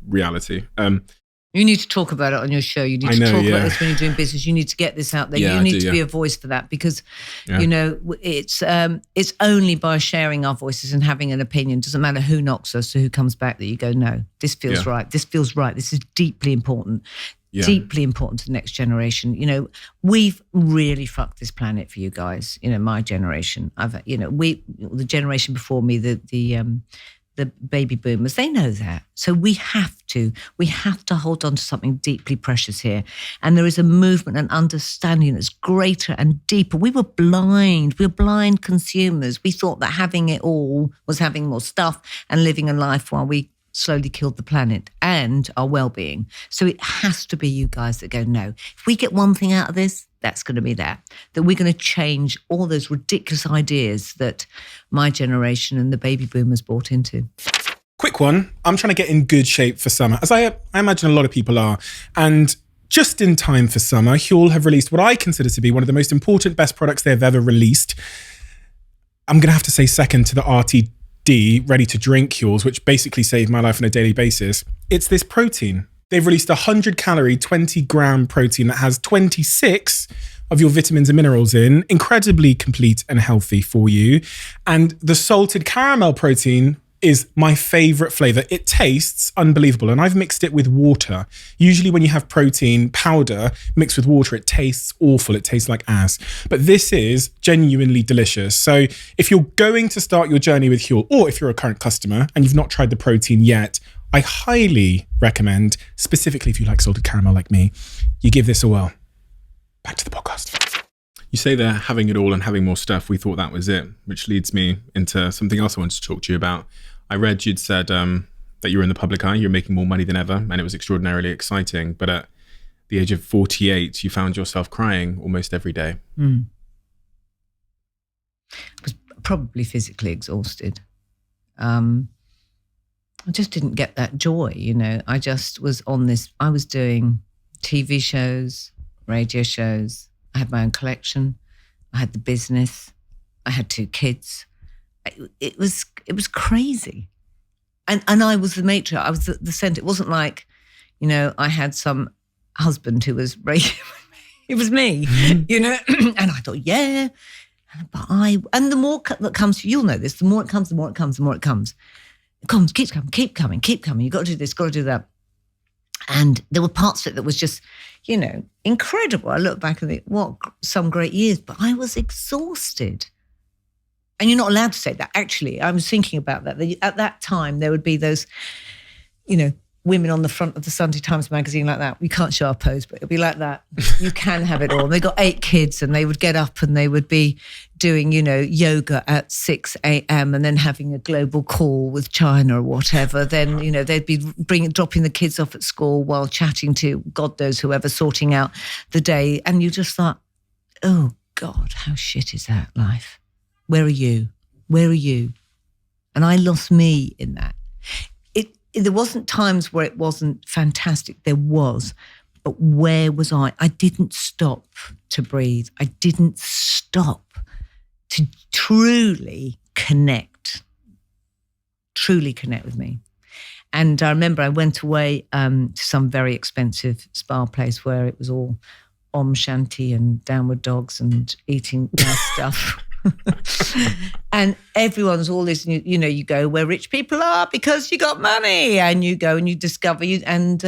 reality. You need to talk about it on your show. You need to talk about this when you're doing business. You need to get this out there. You need to be a voice for that because, it's only by sharing our voices and having an opinion, doesn't matter who knocks us or who comes back, that you go, no, this feels right. This feels right. This is deeply important. Yeah. Deeply important to the next generation. We've really fucked this planet for you guys. My generation. The generation before me, the baby boomers, they know that. So we have to hold on to something deeply precious here. And there is a movement and understanding that's greater and deeper. We were blind consumers. We thought that having it all was having more stuff and living a life while we slowly killed the planet and our well-being. So it has to be you guys that go, no, if we get one thing out of this, that's going to be that we're going to change all those ridiculous ideas that my generation and the baby boomers bought into. Quick one. I'm trying to get in good shape for summer, as I imagine a lot of people are. And just in time for summer, Huel have released what I consider to be one of the most important, best products they've ever released. I'm going to have to say second to the RTD ready to drink Huels, which basically saved my life on a daily basis. It's this protein. They've released 100 calorie, 20 gram protein that has 26 of your vitamins and minerals in, incredibly complete and healthy for you. And the salted caramel protein is my favorite flavor. It tastes unbelievable. And I've mixed it with water. Usually when you have protein powder mixed with water, it tastes awful. It tastes like ass. But this is genuinely delicious. So if you're going to start your journey with Huel, or if you're a current customer and you've not tried the protein yet, I highly recommend, specifically if you like salted caramel like me, you give this a whirl. Back to the podcast. You say they're having it all and having more stuff. We thought that was it, which leads me into something else I wanted to talk to you about. I read you'd said that you were in the public eye, you're making more money than ever, and it was extraordinarily exciting. But at the age of 48, you found yourself crying almost every day. I was probably physically exhausted. I just didn't get that joy, I just was on this, I was doing TV shows, radio shows. I had my own collection. I had the business. I had 2 kids. It was crazy. And I was the matriarch. I was the centre. It wasn't like, I had some husband who was raising me. It was me, and I thought, yeah. But and the more that comes, you'll know this, the more it comes, the more it comes, the more it comes. It comes, keep coming. You've got to do this, got to do that. And there were parts of it that was just, incredible. I look back and think, what some great years, but I was exhausted. And you're not allowed to say that. Actually, I was thinking about that. At that time, there would be those, women on the front of the Sunday Times magazine like that. We can't show our pose, but it'll be like that. You can have it all. And they got 8 kids and they would get up and they would be doing, yoga at 6 a.m. and then having a global call with China or whatever. Then, they'd be dropping the kids off at school while chatting to God knows whoever, sorting out the day. And you just thought, oh God, how shit is that life? Where are you? Where are you? And I lost me in that. There wasn't times where it wasn't fantastic. There was. But where was I? I didn't stop to breathe. I didn't stop to truly connect with me. And I remember I went away to some very expensive spa place where it was all Om Shanti and downward dogs and eating nice stuff. And everyone's all this, you go where rich people are because you got money, and you go and you discover and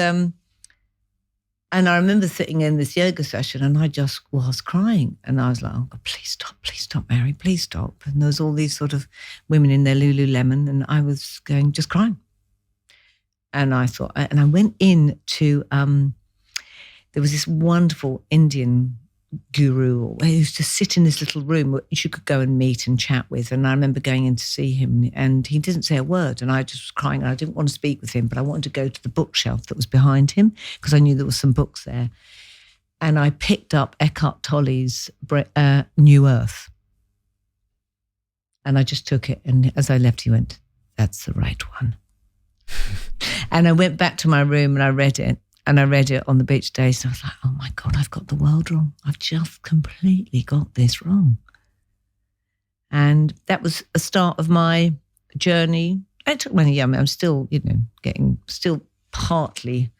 I remember sitting in this yoga session and I just was crying, and I was like, oh God, please stop, Mary, please stop. And there was all these sort of women in their Lululemon, and I was just crying. And I thought, and I went in to, there was this wonderful Indian guru who used to sit in this little room which you could go and meet and chat with. And I remember going in to see him, and he didn't say a word. And I just was crying, and I didn't want to speak with him, but I wanted to go to the bookshelf that was behind him because I knew there were some books there. And I picked up Eckhart Tolle's New Earth. And I just took it. And as I left, he went, "That's the right one." And I went back to my room and I read it. And I read it on the beach days. And I was like, oh my God, I've got the world wrong. I've just completely got this wrong. And that was a start of my journey. It took many years. I'm still, still partly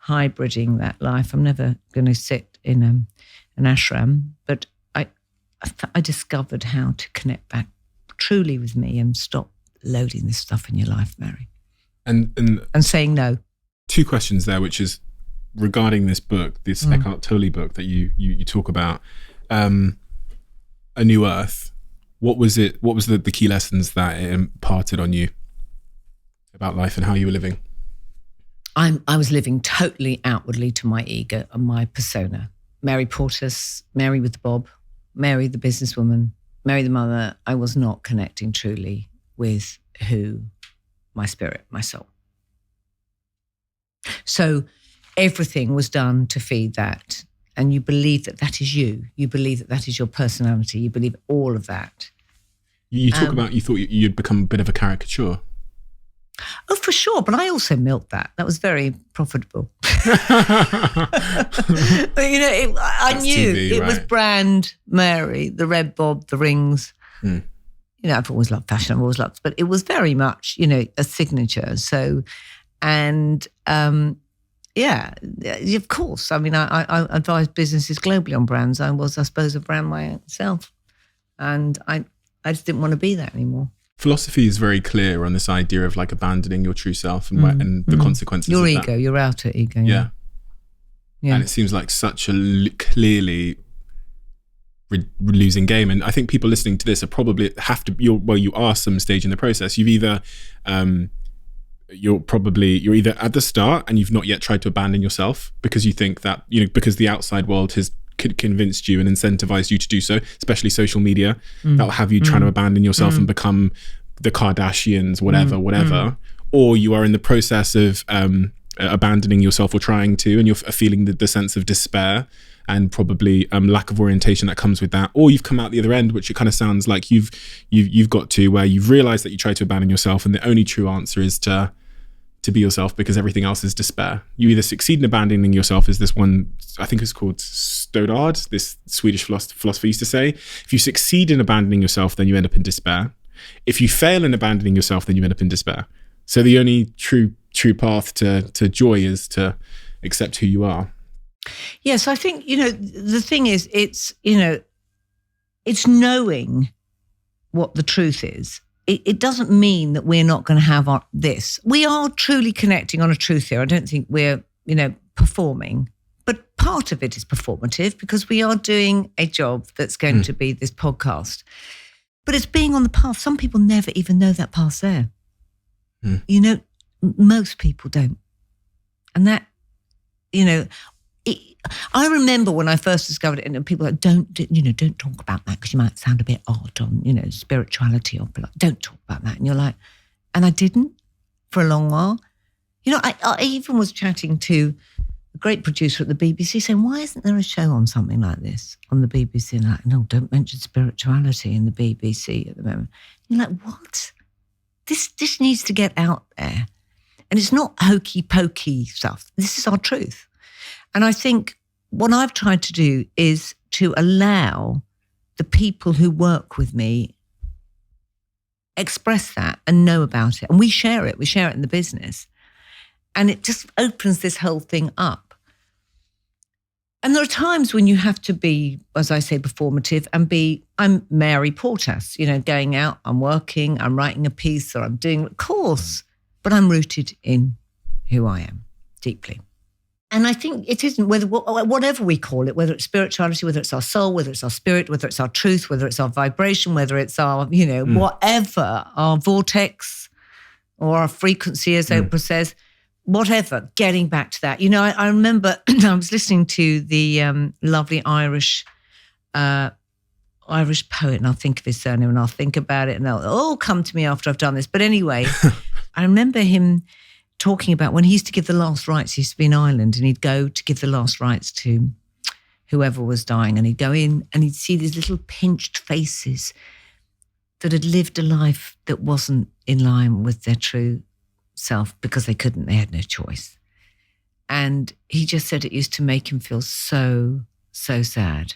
hybriding that life. I'm never going to sit in an ashram. But I discovered how to connect back truly with me and stop loading this stuff in your life, Mary. And saying no. 2 questions there, which is regarding this book, this Eckhart Tolle book that you talk about, A New Earth. What was it? What was the key lessons that it imparted on you about life and how you were living? I was living totally outwardly to my ego and my persona. Mary Portas, Mary with the bob, Mary the businesswoman, Mary the mother. I was not connecting truly with my spirit, my soul. So everything was done to feed that. And you believe that that is you. You believe that that is your personality. You believe all of that. You talk about you thought you'd become a bit of a caricature. Oh, for sure. But I also milked that. That was very profitable. But, I knew TV, it right? was brand Mary, the red bob, the rings. I've always loved fashion. I've always loved, but it was very much, a signature. So, and of course. I mean, I advise businesses globally on brands. I was, I suppose, a brand myself. And I just didn't want to be that anymore. Philosophy is very clear on this idea of like abandoning your true self and the consequences your of ego, that. your outer ego. Yeah. And it seems like such a clearly losing game. And I think people listening to this are probably you are some stage in the process. You've either you're either at the start and you've not yet tried to abandon yourself because you think that because the outside world has convinced you and incentivized you to do so, especially social media, that'll have you trying to abandon yourself and become the Kardashians, whatever. Or you are in the process of abandoning yourself or trying to, and you're feeling the sense of despair and probably lack of orientation that comes with that. Or you've come out the other end, which it kind of sounds like you've got to, where you've realized that you try to abandon yourself and the only true answer is to be yourself because everything else is despair. You either succeed in abandoning yourself, as this one, I think it's called Stoddard, this Swedish philosopher used to say. If you succeed in abandoning yourself, then you end up in despair. If you fail in abandoning yourself, then you end up in despair. So the only true path to joy is to accept who you are. Yes, I think, the thing is, it's knowing what the truth is. It doesn't mean that we're not going to have this. We are truly connecting on a truth here. I don't think we're, performing. But part of it is performative because we are doing a job that's going to be this podcast. But it's being on the path. Some people never even know that path's there. Most people don't. And that, I remember when I first discovered it, and people were like, don't talk about that because you might sound a bit odd on, spirituality, or like, don't talk about that. And you're like, and I didn't for a long while. I even was chatting to a great producer at the BBC saying, why isn't there a show on something like this on the BBC? And like, no, don't mention spirituality in the BBC at the moment. And you're like, what? This needs to get out there. And it's not hokey pokey stuff. This is our truth. And I think what I've tried to do is to allow the people who work with me express that and know about it. And we share it. We share it in the business. And it just opens this whole thing up. And there are times when you have to be, as I say, performative and I'm Mary Portas, going out, I'm working, I'm writing a piece or I'm doing, of course, but I'm rooted in who I am deeply. And I think it isn't, whatever we call it, whether it's spirituality, whether it's our soul, whether it's our spirit, whether it's our truth, whether it's our vibration, whether it's our, whatever, our vortex or our frequency, as Oprah says, whatever, getting back to that. I remember I was listening to the lovely Irish poet, and I'll think of his surname and I'll think about it and they'll all come to me after I've done this. But anyway, I remember him talking about when he used to give the last rites. He used to be in Ireland and he'd go to give the last rites to whoever was dying, and he'd go in and he'd see these little pinched faces that had lived a life that wasn't in line with their true self because they had no choice. And he just said it used to make him feel so, so sad.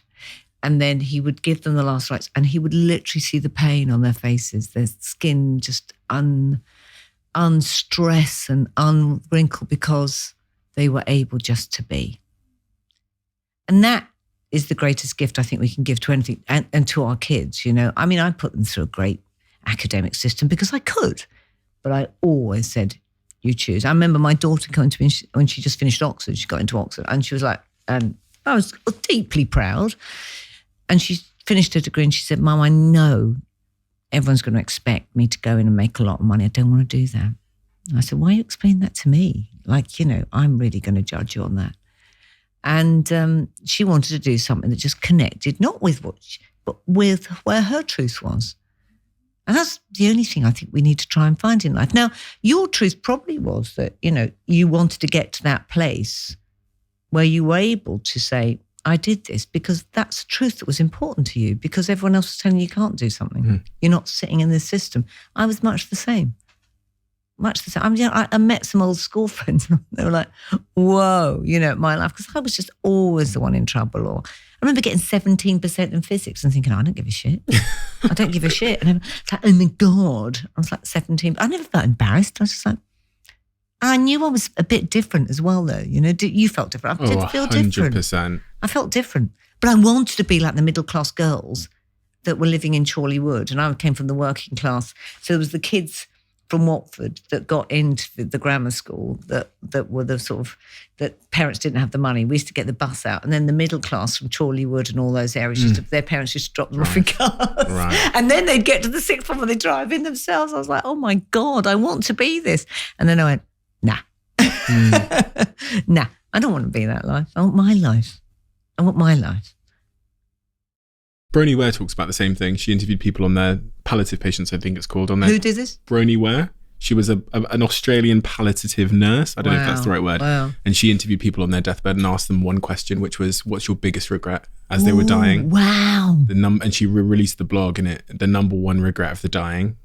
And then he would give them the last rites and he would literally see the pain on their faces, their skin just unstressed and unwrinkled because they were able just to be. And that is the greatest gift I think we can give to anything and to our kids, I mean, I put them through a great academic system because I could, but I always said, you choose. I remember my daughter coming to me when she just finished Oxford. She got into Oxford and she was like, I was deeply proud. And she finished her degree and she said, Mum, I know everyone's going to expect me to go in and make a lot of money. I don't want to do that. And I said, why are you explaining that to me? Like, I'm really going to judge you on that. And she wanted to do something that just connected, not with but with where her truth was. And that's the only thing I think we need to try and find in life. Now, your truth probably was that, you wanted to get to that place where you were able to say, I did this because that's the truth that was important to you because everyone else was telling you can't do something. Mm. You're not sitting in this system. I was much the same. I met some old school friends and they were like, whoa, my life, because I was just always the one in trouble. Or I remember getting 17% in physics and thinking, I don't give a shit. I don't give a shit. And I was like, oh my God. I was like 17. I never felt embarrassed. I was just like, I knew I was a bit different as well though. You felt different. I did feel 100%. Different. I felt different. But I wanted to be like the middle class girls that were living in Chorley Wood. And I came from the working class. So there was the kids from Watford that got into the grammar school that were the sort of, that parents didn't have the money. We used to get the bus out. And then the middle class from Chorley Wood and all those areas, their parents used to drop them off in cars. Right. And then they'd get to the sixth form and they'd drive in themselves. I was like, oh my God, I want to be this. And then I went, nah. Nah, I don't want to be that life. I want my life. I want my life. Bronnie Ware talks about the same thing. She interviewed people on their palliative patients, I think it's called. On their, who did this? Bronnie Ware. She was an Australian palliative nurse. I don't know if that's the right word. Wow. And she interviewed people on their deathbed and asked them one question, which was, what's your biggest regret as they were dying? Wow. And she released the blog, and the number one regret of the dying,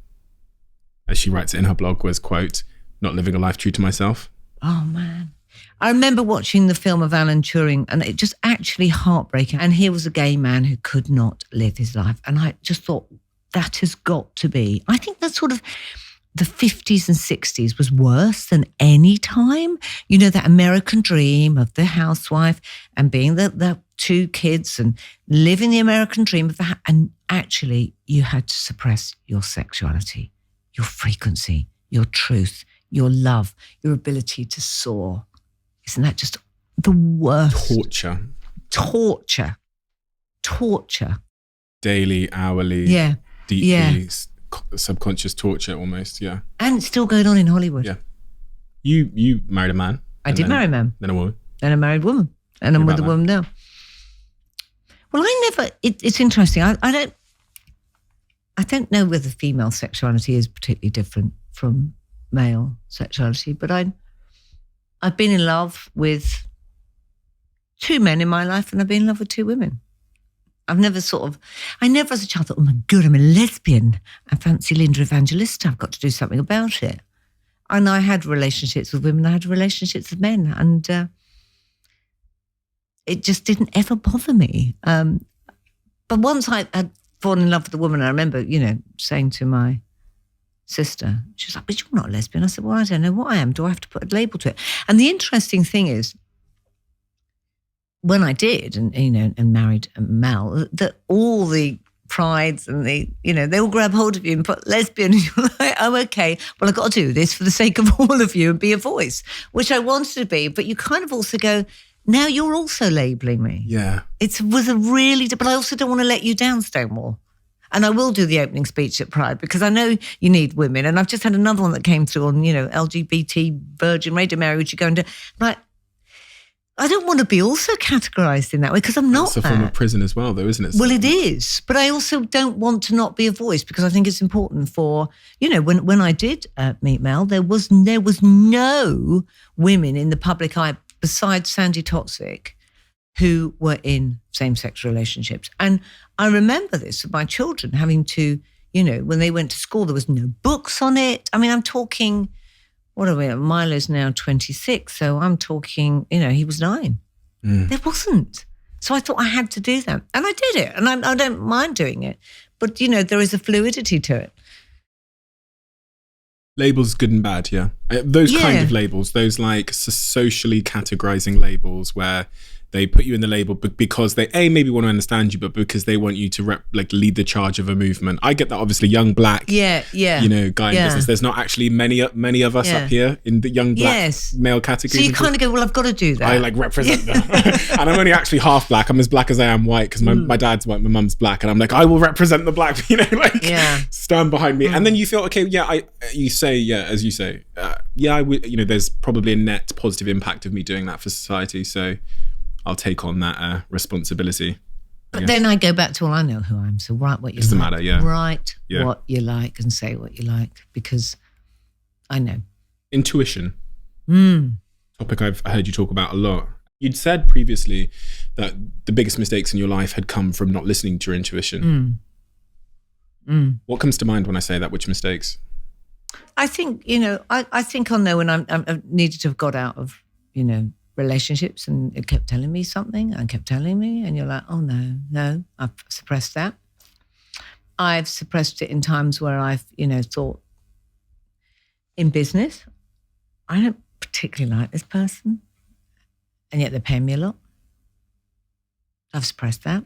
as she writes it in her blog, was, quote, not living a life true to myself. Oh, man. I remember watching the film of Alan Turing and it just actually heartbreaking. And here was a gay man who could not live his life. And I just thought, that has got to be. I think that's sort of the 50s and 60s was worse than any time. That American dream of the housewife and being the two kids and living the American dream of and actually you had to suppress your sexuality, your frequency, your truth, your love, your ability to soar. Isn't that just the worst? Torture. Daily, hourly. Yeah. Deeply subconscious torture almost, yeah. And it's still going on in Hollywood. Yeah. You married a man. I did marry a man. Then a woman. Then a married woman. And I'm with a woman now. Well, it's interesting. I don't know whether female sexuality is particularly different from male sexuality, but I've been in love with two men in my life and I've been in love with two women. I never as a child thought, oh my God, I'm a lesbian. I fancy Linda Evangelista. I've got to do something about it. And I had relationships with women. I had relationships with men. And it just didn't ever bother me. But once I had fallen in love with a woman, I remember, saying to my sister, she was like, but you're not a lesbian. I said, well, I don't know what I am. Do I have to put a label to it? And the interesting thing is, when I did, and married Mel, that all the prides and they all grab hold of you and put lesbian, and you're like, oh, okay, well, I've got to do this for the sake of all of you and be a voice, which I wanted to be. But you kind of also go, now you're also labeling me. Yeah. But I also don't want to let you down, Stonewall. And I will do the opening speech at Pride because I know you need women. And I've just had another one that came through on, LGBT Virgin Radio Mary, which you go and do. Like, I don't want to be also categorised in that way because I'm not It's a form of prison as well, though, isn't it? Well, it is. But I also don't want to not be a voice because I think it's important for, when I did meet Mel, there was no women in the public eye besides Sandy Toxic who were in same-sex relationships. And I remember this with my children having to, when they went to school, there was no books on it. I mean, I'm talking... What are we? Milo's now 26, so I'm talking, he was 9. There wasn't. So I thought I had to do that. And I did it. And I don't mind doing it. But, there is a fluidity to it. Labels, good and bad, yeah. Those kind of labels, those like socially categorizing labels where they put you in the label because they maybe want to understand you, but because they want you to lead the charge of a movement. I get that, obviously, young black, guy in business. There's not actually many of us up here in the young black male category. So you kind of go, well, I've got to do that. I represent them, and I'm only actually half black. I'm as black as I am white because my dad's white, my mum's black, and I'm like, I will represent the black. Stand behind me, and then you feel okay. As you say, I would. There's probably a net positive impact of me doing that for society. So I'll take on that responsibility. But then I go back to, I know who I am. So write what you doesn't like. Matter, yeah. Write what you like and say what you like because I know. Intuition. Topic I've heard you talk about a lot. You'd said previously that the biggest mistakes in your life had come from not listening to your intuition. What comes to mind when I say that? Which mistakes? I think, I think I'll know when I needed to have got out of, relationships and it kept telling me something and kept telling me and you're like, oh no, I've suppressed that. I've suppressed it in times where I've, thought in business, I don't particularly like this person and yet they're paying me a lot. I've suppressed that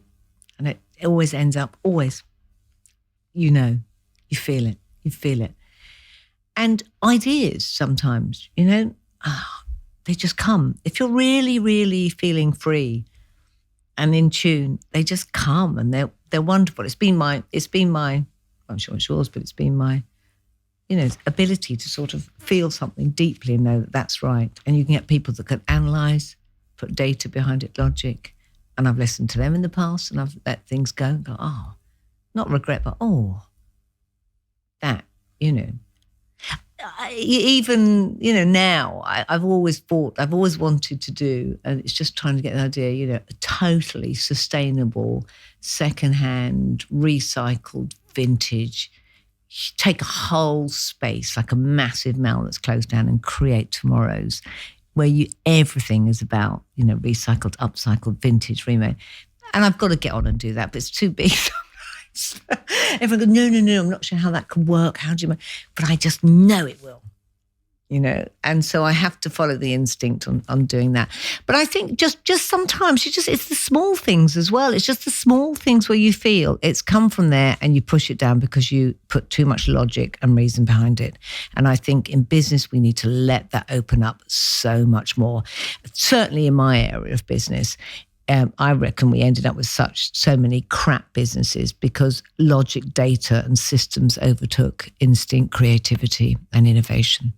and it always ends up, you feel it. And ideas sometimes, they just come. If you're really, really feeling free and in tune, they just come and they're wonderful. It's been my, I'm sure it's yours, but it's been my, ability to sort of feel something deeply and know that that's right. And you can get people that can analyse, put data behind it, logic. And I've listened to them in the past and I've let things go and go, not regret, but that, even, now, I've always wanted to do, and it's just trying to get the idea, a totally sustainable, secondhand, recycled, vintage, take a whole space, like a massive mill that's closed down and create tomorrow's, where everything is about, recycled, upcycled, vintage, remade. And I've got to get on and do that, but it's too big. Everyone goes, no, I'm not sure how that could work. How do you? But I just know it will, And so I have to follow the instinct on doing that. But I think just sometimes it's the small things as well. It's just the small things where you feel it's come from there and you push it down because you put too much logic and reason behind it. And I think in business, we need to let that open up so much more. Certainly in my area of business, I reckon we ended up with so many crap businesses because logic, data and systems overtook instinct, creativity and innovation.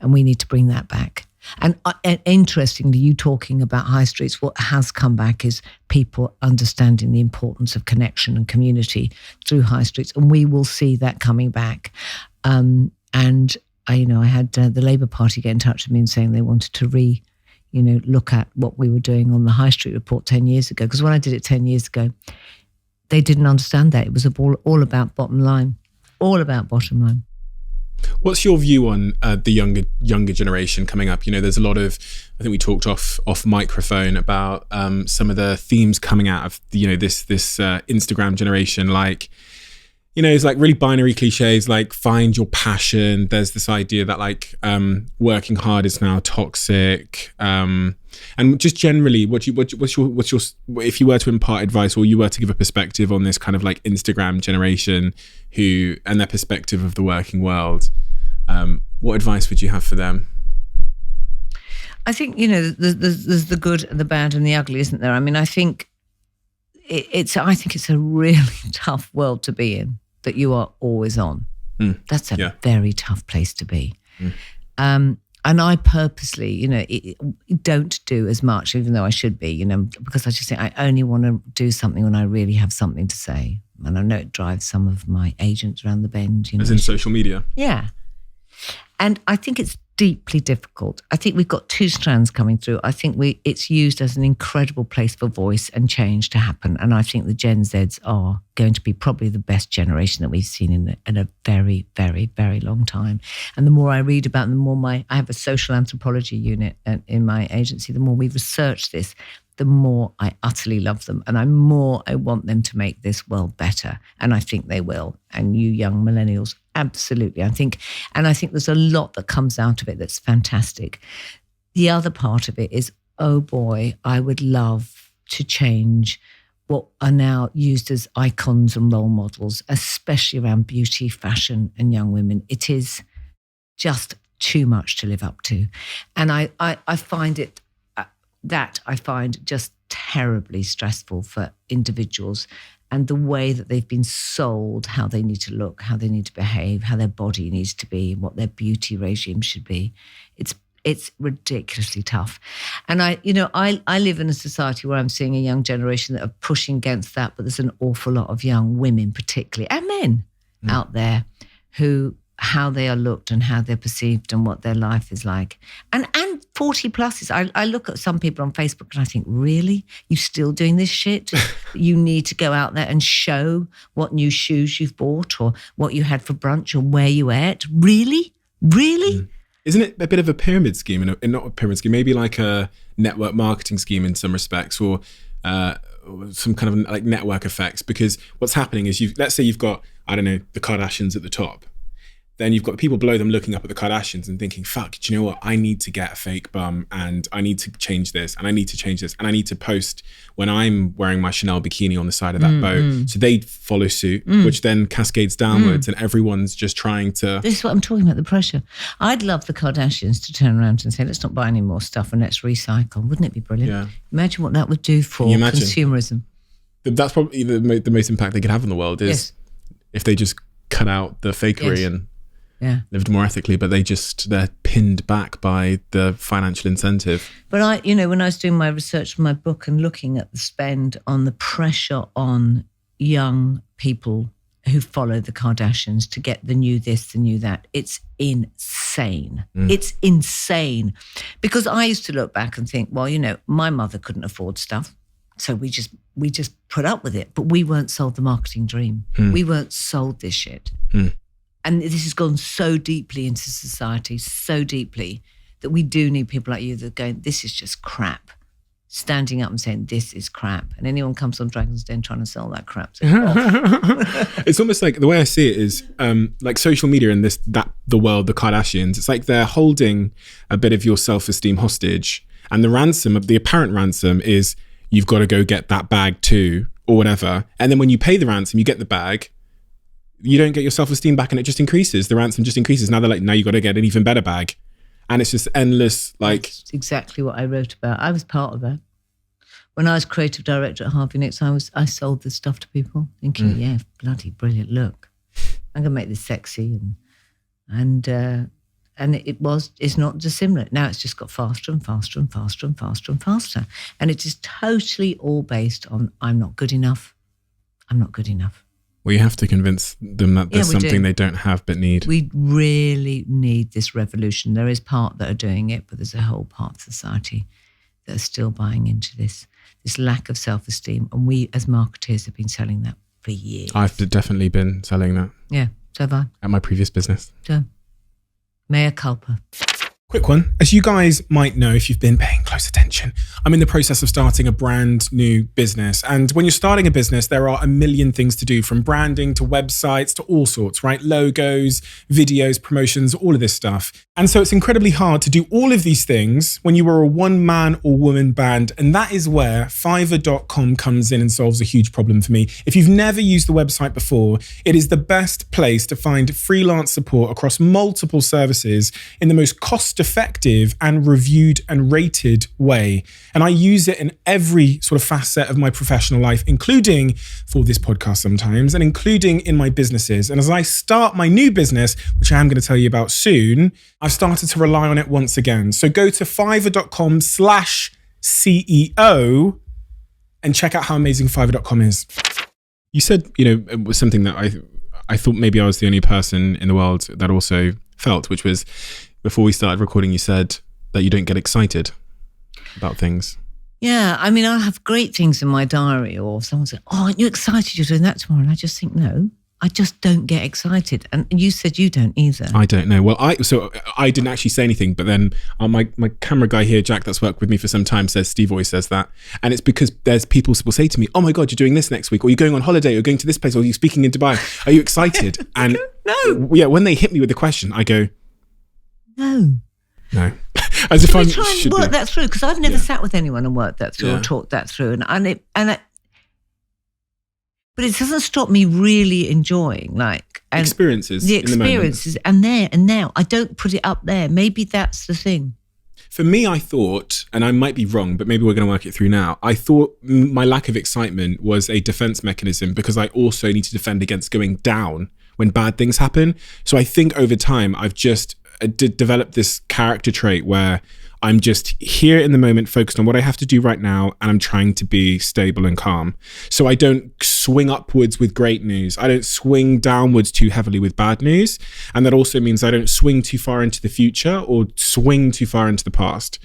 And we need to bring that back. And interestingly, you talking about high streets, what has come back is people understanding the importance of connection and community through high streets. And we will see that coming back. And I had the Labour Party get in touch with me and saying they wanted to look at what we were doing on the High Street Report 10 years ago. Because when I did it 10 years ago, they didn't understand that. It was all about bottom line, all about bottom line. What's your view on the younger generation coming up? There's a lot of, I think we talked off microphone about some of the themes coming out of this Instagram generation, like, it's like really binary cliches, like find your passion. There's this idea that like working hard is now toxic, and just generally, what's your if you were to impart advice or you were to give a perspective on this kind of like Instagram generation and their perspective of the working world, what advice would you have for them? I think there's the good, the bad, and the ugly, isn't there? I mean, I think I think it's a really tough world to be in, that you are always on. That's a very tough place to be. And I purposely, don't do as much, even though I should be, because I just think I only want to do something when I really have something to say. And I know it drives some of my agents around the bend. As in social media? Yeah. And I think it's deeply difficult. I think we've got two strands coming through. I think it's used as an incredible place for voice and change to happen. And I think the Gen Zs are going to be probably the best generation that we've seen in a very, very, very long time. And the more I read about them, the more I have a social anthropology unit in my agency, the more we research this, the more I utterly love them. And I want them to make this world better. And I think they will. And you young millennials, absolutely. I think there's a lot that comes out of it that's fantastic. The other part of it is, oh boy, I would love to change what are now used as icons and role models, especially around beauty, fashion, and young women. It is just too much to live up to. And I find it, that I find just terribly stressful for individuals, and the way that they've been sold how they need to look, how they need to behave, how their body needs to be, what their beauty regime should be. It's ridiculously tough. And I live in a society where I'm seeing a young generation that are pushing against that, but there's an awful lot of young women particularly, and men out there how they are looked and how they're perceived and what their life is like. And 40 pluses. I look at some people on Facebook and I think, really? You still doing this shit? You need to go out there and show what new shoes you've bought or what you had for brunch or where you ate? Really? Really? Isn't it a bit of a pyramid scheme? And not a pyramid scheme, maybe like a network marketing scheme in some respects, or some kind of like network effects? Because what's happening is, let's say you've got, I don't know, the Kardashians at the top. Then you've got people below them looking up at the Kardashians and thinking, fuck, do you know what? I need to get a fake bum, and I need to change this, and I need to change this, and I need to post when I'm wearing my Chanel bikini on the side of that boat. So they follow suit, which then cascades downwards, and everyone's just trying to... This is what I'm talking about, the pressure. I'd love the Kardashians to turn around and say, let's not buy any more stuff and let's recycle. Wouldn't it be brilliant? Yeah. Imagine what that would do for consumerism. That's probably the most impact they could have on the world is if they just cut out the fakery and... lived more ethically, but they're pinned back by the financial incentive. But when I was doing my research for my book and looking at the spend on the pressure on young people who follow the Kardashians to get the new this, the new that, it's insane. It's insane. Because I used to look back and think, well, my mother couldn't afford stuff, so we just put up with it. But we weren't sold the marketing dream. We weren't sold this shit. And this has gone so deeply into society, so deeply, that we do need people like you that are going, this is just crap. Standing up and saying, this is crap. And anyone comes on Dragon's Den trying to sell that crap. So it's almost like, the way I see it is like social media and the world, the Kardashians, it's like they're holding a bit of your self-esteem hostage. And the apparent ransom is, you've got to go get that bag too, or whatever. And then when you pay the ransom, you get the bag, you don't get your self-esteem back, and it just increases. The ransom just increases. Now they're like, now you got to get an even better bag. And it's just endless. That's exactly what I wrote about. I was part of that. When I was creative director at Harvey Nicks, I sold this stuff to people, thinking, yeah, bloody brilliant, look, I'm going to make this sexy. And it's not dissimilar. Now it's just got faster and faster and faster and faster and faster. And it's just totally all based on, I'm not good enough. I'm not good enough. Well, you have to convince them that there's something they don't have but need. We really need this revolution. There is part that are doing it, but there's a whole part of society that are still buying into this lack of self-esteem. And we as marketeers have been selling that for years. I've definitely been selling that. Yeah, so have I. At my previous business. So, mea culpa. Quick one. As you guys might know, if you've been paying close attention, I'm in the process of starting a brand new business. And when you're starting a business, there are a million things to do, from branding to websites to all sorts, right? Logos, videos, promotions, all of this stuff. And so it's incredibly hard to do all of these things when you are a one-man or woman band. And that is where Fiverr.com comes in and solves a huge problem for me. If you've never used the website before, it is the best place to find freelance support across multiple services in the most cost-effective and reviewed and rated way. And I use it in every sort of facet of my professional life, including for this podcast sometimes, and including in my businesses. And as I start my new business, which I am going to tell you about soon, I've started to rely on it once again. So go to fiverr.com/CEO and check out how amazing Fiverr.com is. You said, it was something that I thought maybe I was the only person in the world that also felt, which was before we started recording, you said that you don't get excited about things. Yeah, I mean, I have great things in my diary, or someone said, "Oh, aren't you excited you're doing that tomorrow?" And I just think, no, I just don't get excited. And you said you don't either. I don't know. Well, I didn't actually say anything, but then my camera guy here, Jack, that's worked with me for some time, says Steve always says that. And it's because there's people will say to me, "Oh my God, you're doing this next week, or you're going on holiday, or you're going to this place, or you're speaking in Dubai. Are you excited?" And no. Yeah, when they hit me with the question, I go, No. As if I try and should work that through, because I've never sat with anyone and worked that through or talked that through, but it doesn't stop me really enjoying the experiences, and now I don't put it up there. Maybe that's the thing. For me, I thought, and I might be wrong, but maybe we're going to work it through now. I thought my lack of excitement was a defense mechanism because I also need to defend against going down when bad things happen. So I think over time, I've just developed this character trait where I'm just here in the moment, focused on what I have to do right now, and I'm trying to be stable and calm. So I don't swing upwards with great news. I don't swing downwards too heavily with bad news. And that also means I don't swing too far into the future or swing too far into the past.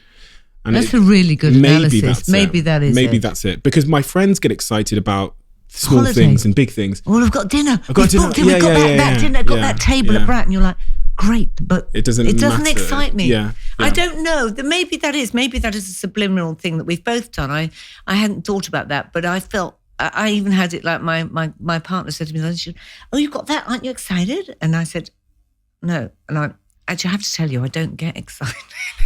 And that's a really good analysis. Maybe that's it. Because my friends get excited about small things and big things. Well, I've got dinner. We've got dinner. We've got that dinner. Got that table at Bratton. You're like, great, but it doesn't excite me. Yeah. I don't know. Maybe that is a subliminal thing that we've both done. I hadn't thought about that, but I felt I even had it like my partner said to me, "Oh, you've got that, aren't you excited?" And I said, "No." And I actually have to tell you, I don't get excited.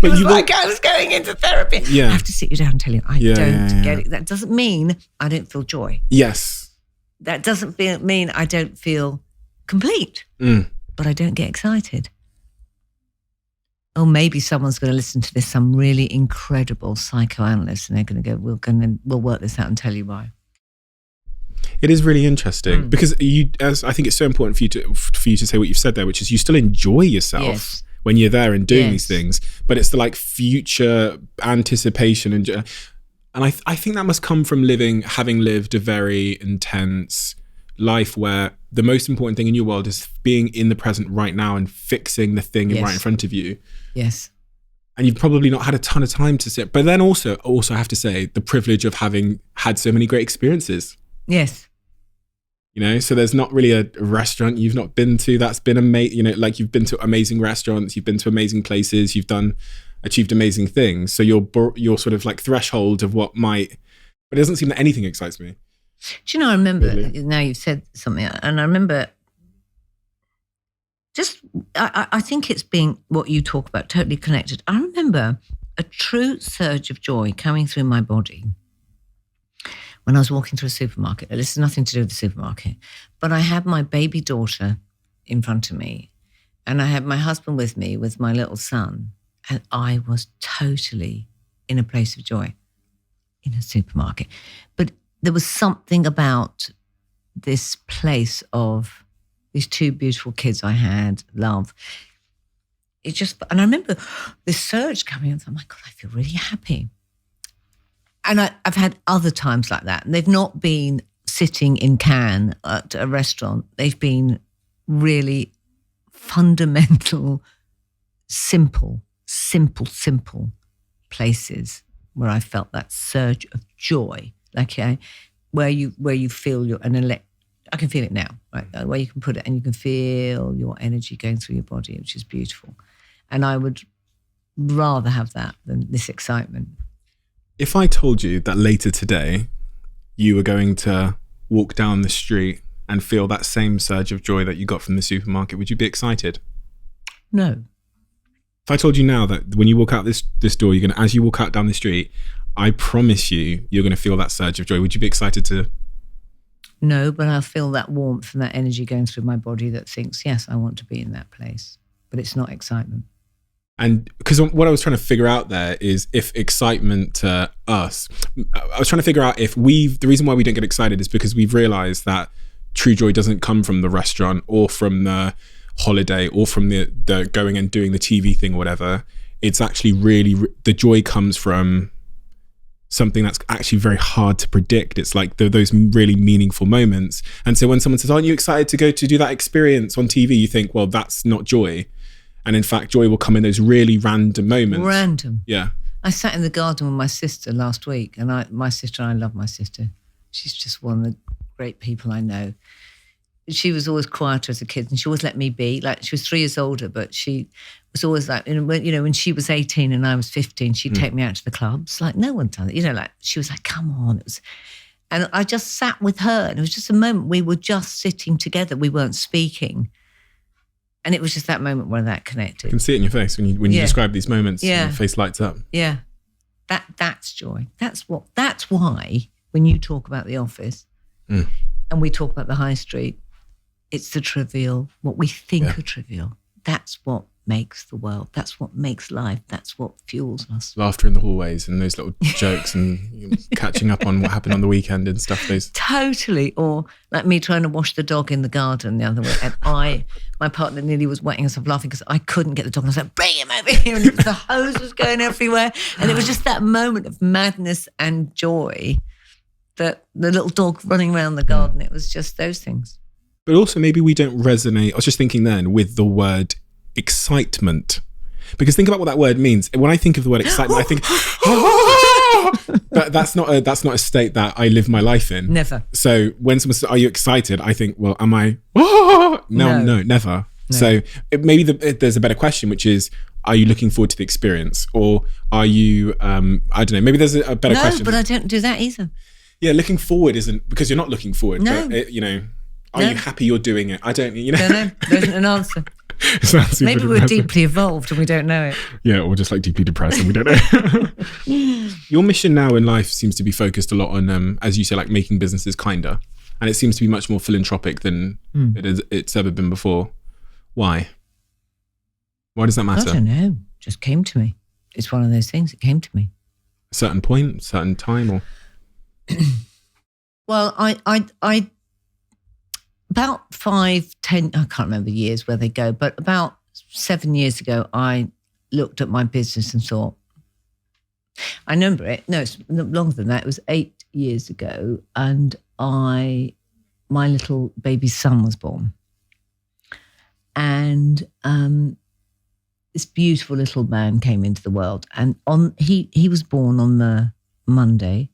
It was like I was going into therapy. Yeah. I have to sit you down and tell you, I don't get it. That doesn't mean I don't feel joy. Yes. That doesn't mean I don't feel complete. But I don't get excited. Or maybe someone's going to listen to this, some really incredible psychoanalyst, and they're going to go, we'll work this out and tell you why. It is really interesting because I think it's so important for you to say what you've said there, which is you still enjoy yourself when you're there and doing these things, but it's the future anticipation and I think that must come from having lived a very intense life where the most important thing in your world is being in the present right now and fixing the thing right in front of you. Yes. And you've probably not had a ton of time to sit. But then also I have to say the privilege of having had so many great experiences. Yes. So there's not really a restaurant you've not been to that's been amazing. You've been to amazing restaurants, you've been to amazing places, you've achieved amazing things. So your sort of threshold of what might, but it doesn't seem that anything excites me. Do you know, I remember, now you've said something, and I remember I think it's being what you talk about, totally connected. I remember a true surge of joy coming through my body when I was walking through a supermarket. This has nothing to do with the supermarket, but I had my baby daughter in front of me, and I had my husband with me with my little son, and I was totally in a place of joy in a supermarket. But there was something about this place of these two beautiful kids I had, love. And I remember this surge coming and I thought, my God, I feel really happy. And I've had other times like that. And they've not been sitting in Cannes at a restaurant. They've been really fundamental, simple places where I felt that surge of joy. Where you feel I can feel it now, right? Where you can put it and you can feel your energy going through your body, which is beautiful. And I would rather have that than this excitement. If I told you that later today you were going to walk down the street and feel that same surge of joy that you got from the supermarket, would you be excited? No. If I told you now that when you walk out this door, as you walk out down the street, I promise you're going to feel that surge of joy. Would you be excited to? No, but I feel that warmth and that energy going through my body that thinks, yes, I want to be in that place. But it's not excitement. And because what I was trying to figure out there is if excitement to us, I was trying to figure out if the reason why we don't get excited is because we've realized that true joy doesn't come from the restaurant or from the holiday or from the going and doing the TV thing or whatever. It's actually really, the joy comes from something that's actually very hard to predict. It's like those really meaningful moments. And so when someone says, aren't you excited to go to do that experience on TV? You think, well, that's not joy. And in fact, joy will come in those really random moments. Random. Yeah. I sat in the garden with my sister last week, and I love my sister. She's just one of the great people I know. She was always quieter as a kid, and she always let me be. Like, she was 3 years older, but she was always like, when she was 18 and I was 15, she'd take me out to the clubs. Like, no one done it. Like, she was like, come on. And I just sat with her, and it was just a moment. We were just sitting together. We weren't speaking. And it was just that moment where that connected. I can see it in your face when you describe these moments. Yeah. Your face lights up. Yeah, that's joy. That's why when you talk about the office and we talk about the high street, it's the trivial, what we think are trivial. That's what makes the world. That's what makes life. That's what fuels us. Laughter in the hallways and those little jokes and catching up on what happened on the weekend and stuff. Totally. Or like me trying to wash the dog in the garden the other way. And my partner nearly was wetting herself laughing because I couldn't get the dog. And I was like, bring him over here. And the hose was going everywhere. And it was just that moment of madness and joy, that the little dog running around the garden. It was just those things. But also maybe we don't resonate. I was just thinking then with the word excitement, because think about what that word means. When I think of the word excitement, I think that's not a state that I live my life in. Never. So when someone says, "Are you excited?" I think, well, am I? No, never. No. So maybe there's a better question, which is, are you looking forward to the experience, or are you? I don't know. Maybe there's a better question. No, but I don't do that either. Yeah, looking forward isn't, because you're not looking forward. No. But are you happy you're doing it? I don't. Don't know. There isn't an answer. Maybe we're deeply evolved and we don't know it. Yeah, or just like deeply depressed and we don't know. Your mission now in life seems to be focused a lot on, as you say, like making businesses kinder. And it seems to be much more philanthropic than it's ever been before. Why? Why does that matter? I don't know. It just came to me. It's one of those things. It came to me. A certain point, certain time, or? Well, I about 5, 10, I can't remember years where they go, but about 7 years ago, I looked at my business and thought, I remember it. No, it's longer than that. It was 8 years ago. And my little baby son was born. And this beautiful little man came into the world. And he was born on the Monday.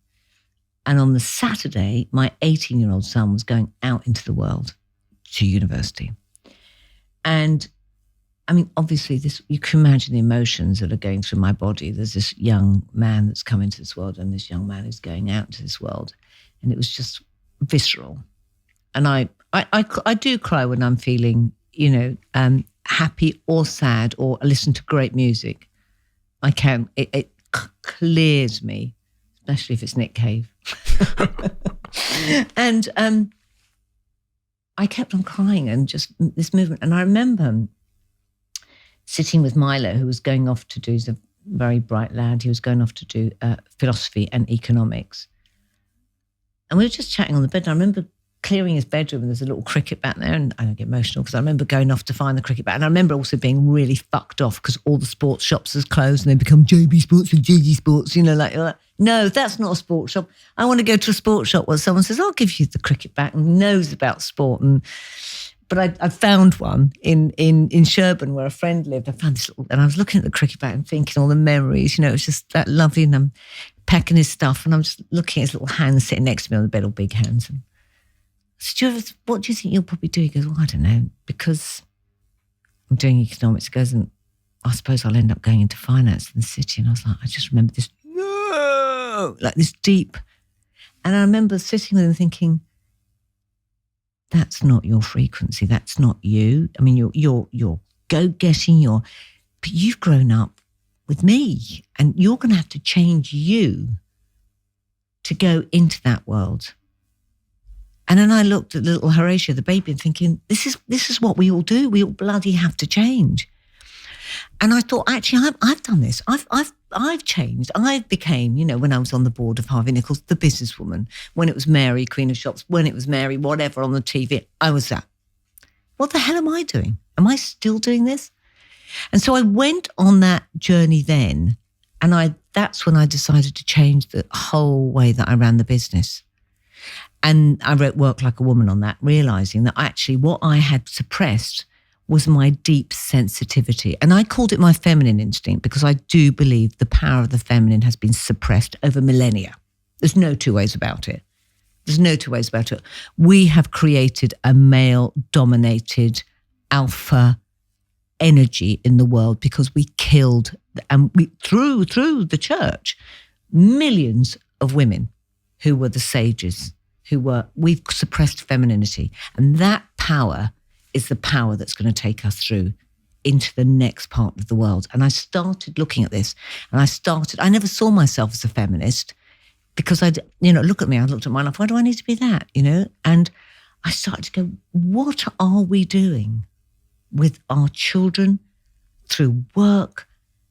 And on the Saturday, my 18-year-old son was going out into the world to university. And I mean, obviously, you can imagine the emotions that are going through my body. There's this young man that's come into this world and this young man is going out into this world. And it was just visceral. And I do cry when I'm feeling, happy or sad, or I listen to great music. I can. It clears me, especially if it's Nick Cave. And I kept on crying and just this movement. And I remember sitting with Milo, who was going off to do, he's a very bright lad. He was going off to do philosophy and economics. And we were just chatting on the bed. And I remember clearing his bedroom and there's a little cricket bat there. And I don't get emotional because I remember going off to find the cricket bat. And I remember also being really fucked off because all the sports shops has closed and they become JB Sports and JG Sports, no, that's not a sports shop. I want to go to a sports shop where someone says, I'll give you the cricket bat and knows about sport. But I found one in Sherburn where a friend lived. I found this little, and I was looking at the cricket bat and thinking all the memories, it was just that lovely. And I'm packing his stuff and I'm just looking at his little hands sitting next to me on the bed, all big hands. And I said, what do you think you'll probably do? He goes, well, I don't know, because I'm doing economics. He goes, and I suppose I'll end up going into finance in the city. And I was like, I just remember this, no, like this deep. And I remember sitting there and thinking, that's not your frequency. That's not you. I mean, you're go-getting, you're but you've grown up with me and you're going to have to change you to go into that world. And then I looked at little Horatio, the baby, and thinking, this is what we all do. We all bloody have to change. And I thought, actually, I've done this. I've changed. I became, when I was on the board of Harvey Nichols, the businesswoman. When it was Mary, Queen of Shops, when it was Mary, whatever on the TV, I was that. What the hell am I doing? Am I still doing this? And so I went on that journey then, and that's when I decided to change the whole way that I ran the business. And I wrote Work Like a Woman on that, realizing that actually what I had suppressed was my deep sensitivity. And I called it my feminine instinct because I do believe the power of the feminine has been suppressed over millennia. There's no two ways about it. We have created a male-dominated alpha energy in the world because we killed, and we through the church, millions of women who were the sages, we've suppressed femininity. And that power is the power that's going to take us through into the next part of the world. And I started looking at this, and I never saw myself as a feminist because look at me, I looked at my life, why do I need to be that, And I started to go, what are we doing with our children through work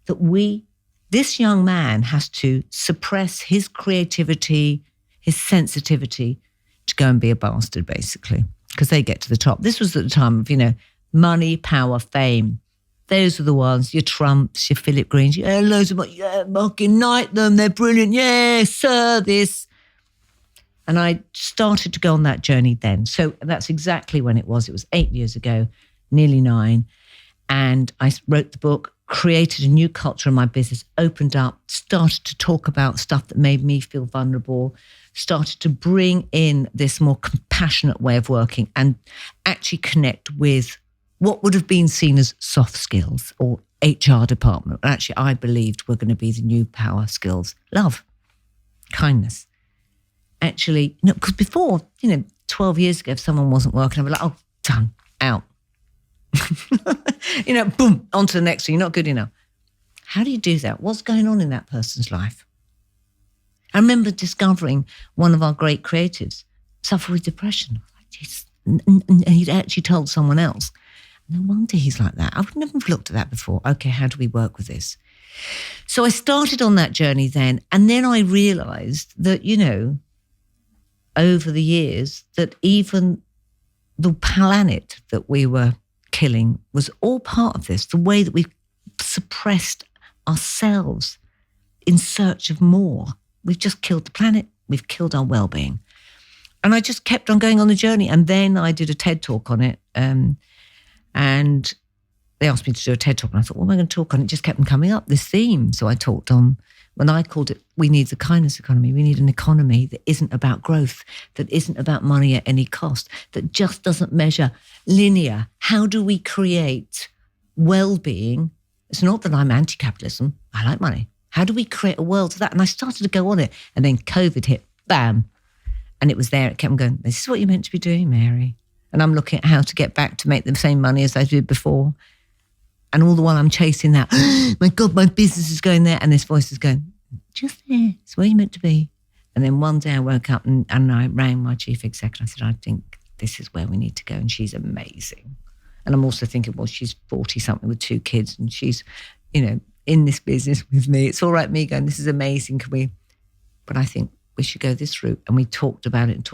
that this young man has to suppress his creativity, his sensitivity to go and be a bastard, basically, because they get to the top. This was at the time of, money, power, fame. Those are the ones, your Trumps, your Philip Greens, loads of money, fucking knight them, they're brilliant, yeah, sir, this. And I started to go on that journey then. So that's exactly when it was. It was 8 years ago, nearly 9. And I wrote the book, created a new culture in my business, opened up, started to talk about stuff that made me feel vulnerable, started to bring in this more compassionate way of working and actually connect with what would have been seen as soft skills or HR department. Actually, I believed were going to be the new power skills. Love, kindness. Actually, because before, 12 years ago, if someone wasn't working, I'd be like, oh, done, out. Boom, on to the next thing. You're not good enough. How do you do that? What's going on in that person's life? I remember discovering one of our great creatives suffer with depression. And he'd actually told someone else. No wonder he's like that. I would never have looked at that before. Okay, how do we work with this? So I started on that journey then. And then I realized that, over the years, that even the planet that we were killing was all part of this, the way that we suppressed ourselves in search of more. We've just killed the planet. We've killed our well-being. And I just kept on going on the journey. And then I did a TED Talk on it. And they asked me to do a TED Talk. And I thought, what am I going to talk on? It just kept on coming up, this theme. So I talked on, when I called it, we need the kindness economy. We need an economy that isn't about growth, that isn't about money at any cost, that just doesn't measure linear. How do we create well-being? It's not that I'm anti-capitalism. I like money. How do we create a world of that? And I started to go on it. And then COVID hit, bam. And it was there. It kept on going, this is what you're meant to be doing, Mary. And I'm looking at how to get back to make the same money as I did before. And all the while I'm chasing that, my God, my business is going there. And this voice is going, just there. It's where you're meant to be. And then one day I woke up and I rang my chief exec and I said, I think this is where we need to go. And she's amazing. And I'm also thinking, well, she's 40-something with 2 kids and she's, in this business with me. It's all right, me going, this is amazing. But I think we should go this route. And we talked about it.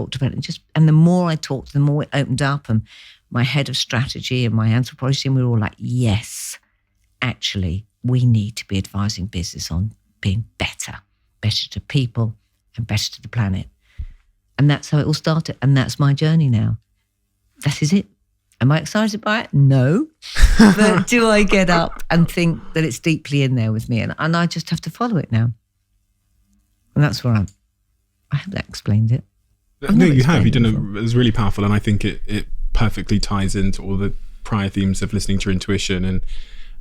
And the more I talked, the more it opened up. And my head of strategy and my anthropology team, we were all like, yes, actually, we need to be advising business on being better to people and better to the planet. And that's how it all started. And that's my journey now. That is it. Am I excited by it? No. But do I get up and think that it's deeply in there with me? And I just have to follow it now. And that's where I hope that explained it. No, you have. You done it was really powerful. And I think it perfectly ties into all the prior themes of listening to your intuition.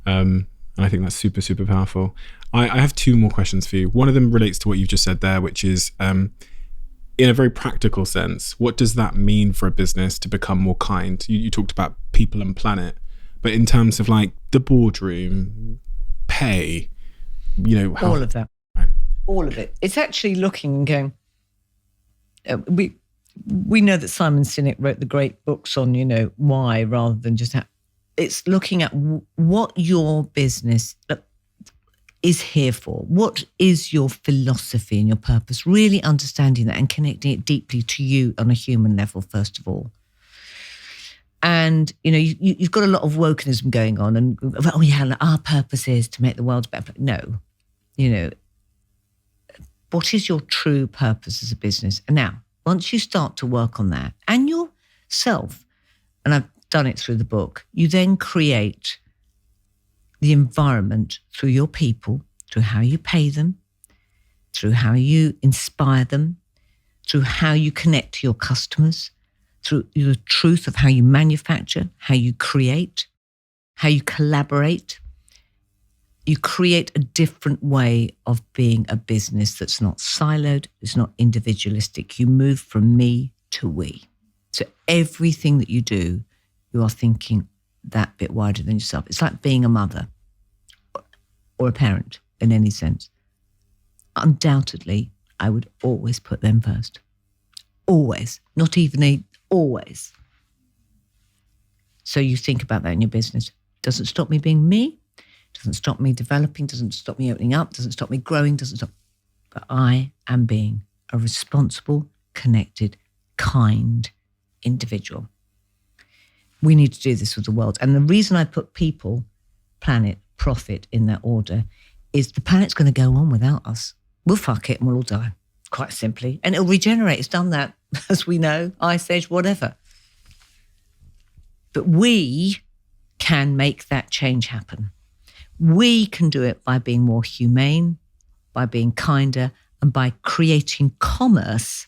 And I think that's super, super powerful. I have 2 more questions for you. One of them relates to what you've just said there, which is, in a very practical sense, what does that mean for a business to become more kind? You talked about people and planet, but in terms of like the boardroom, pay, you know, how, all of that, all of it. It's actually looking and going, we know that Simon Sinek wrote the great books on, you know, why rather than just how. It's looking at what your business is here for. What is your philosophy and your purpose? Really understanding that and connecting it deeply to you on a human level, first of all. And, you know, you've got a lot of wokenism going on and, oh yeah, our purpose is to make the world better. No, you know, what is your true purpose as a business? And now, once you start to work on that and yourself, and I've done it through the book, you then create the environment through your people, through how you pay them, through how you inspire them, through how you connect to your customers, through the truth of how you manufacture, how you create, how you collaborate. You create a different way of being a business that's not siloed, it's not individualistic. You move from me to we. So everything that you do, you are thinking that bit wider than yourself. It's like being a mother or a parent in any sense. Undoubtedly, I would always put them first. Always. Not even always. So you think about that in your business. Doesn't stop me being me. Doesn't stop me developing. Doesn't stop me opening up. Doesn't stop me growing. Doesn't stop. But I am being a responsible, connected, kind individual. We need to do this with the world. And the reason I put people, planet, profit in that order is the planet's going to go on without us. We'll fuck it and we'll all die, quite simply. And it'll regenerate. It's done that, as we know, ice age, whatever. But we can make that change happen. We can do it by being more humane, by being kinder, and by creating commerce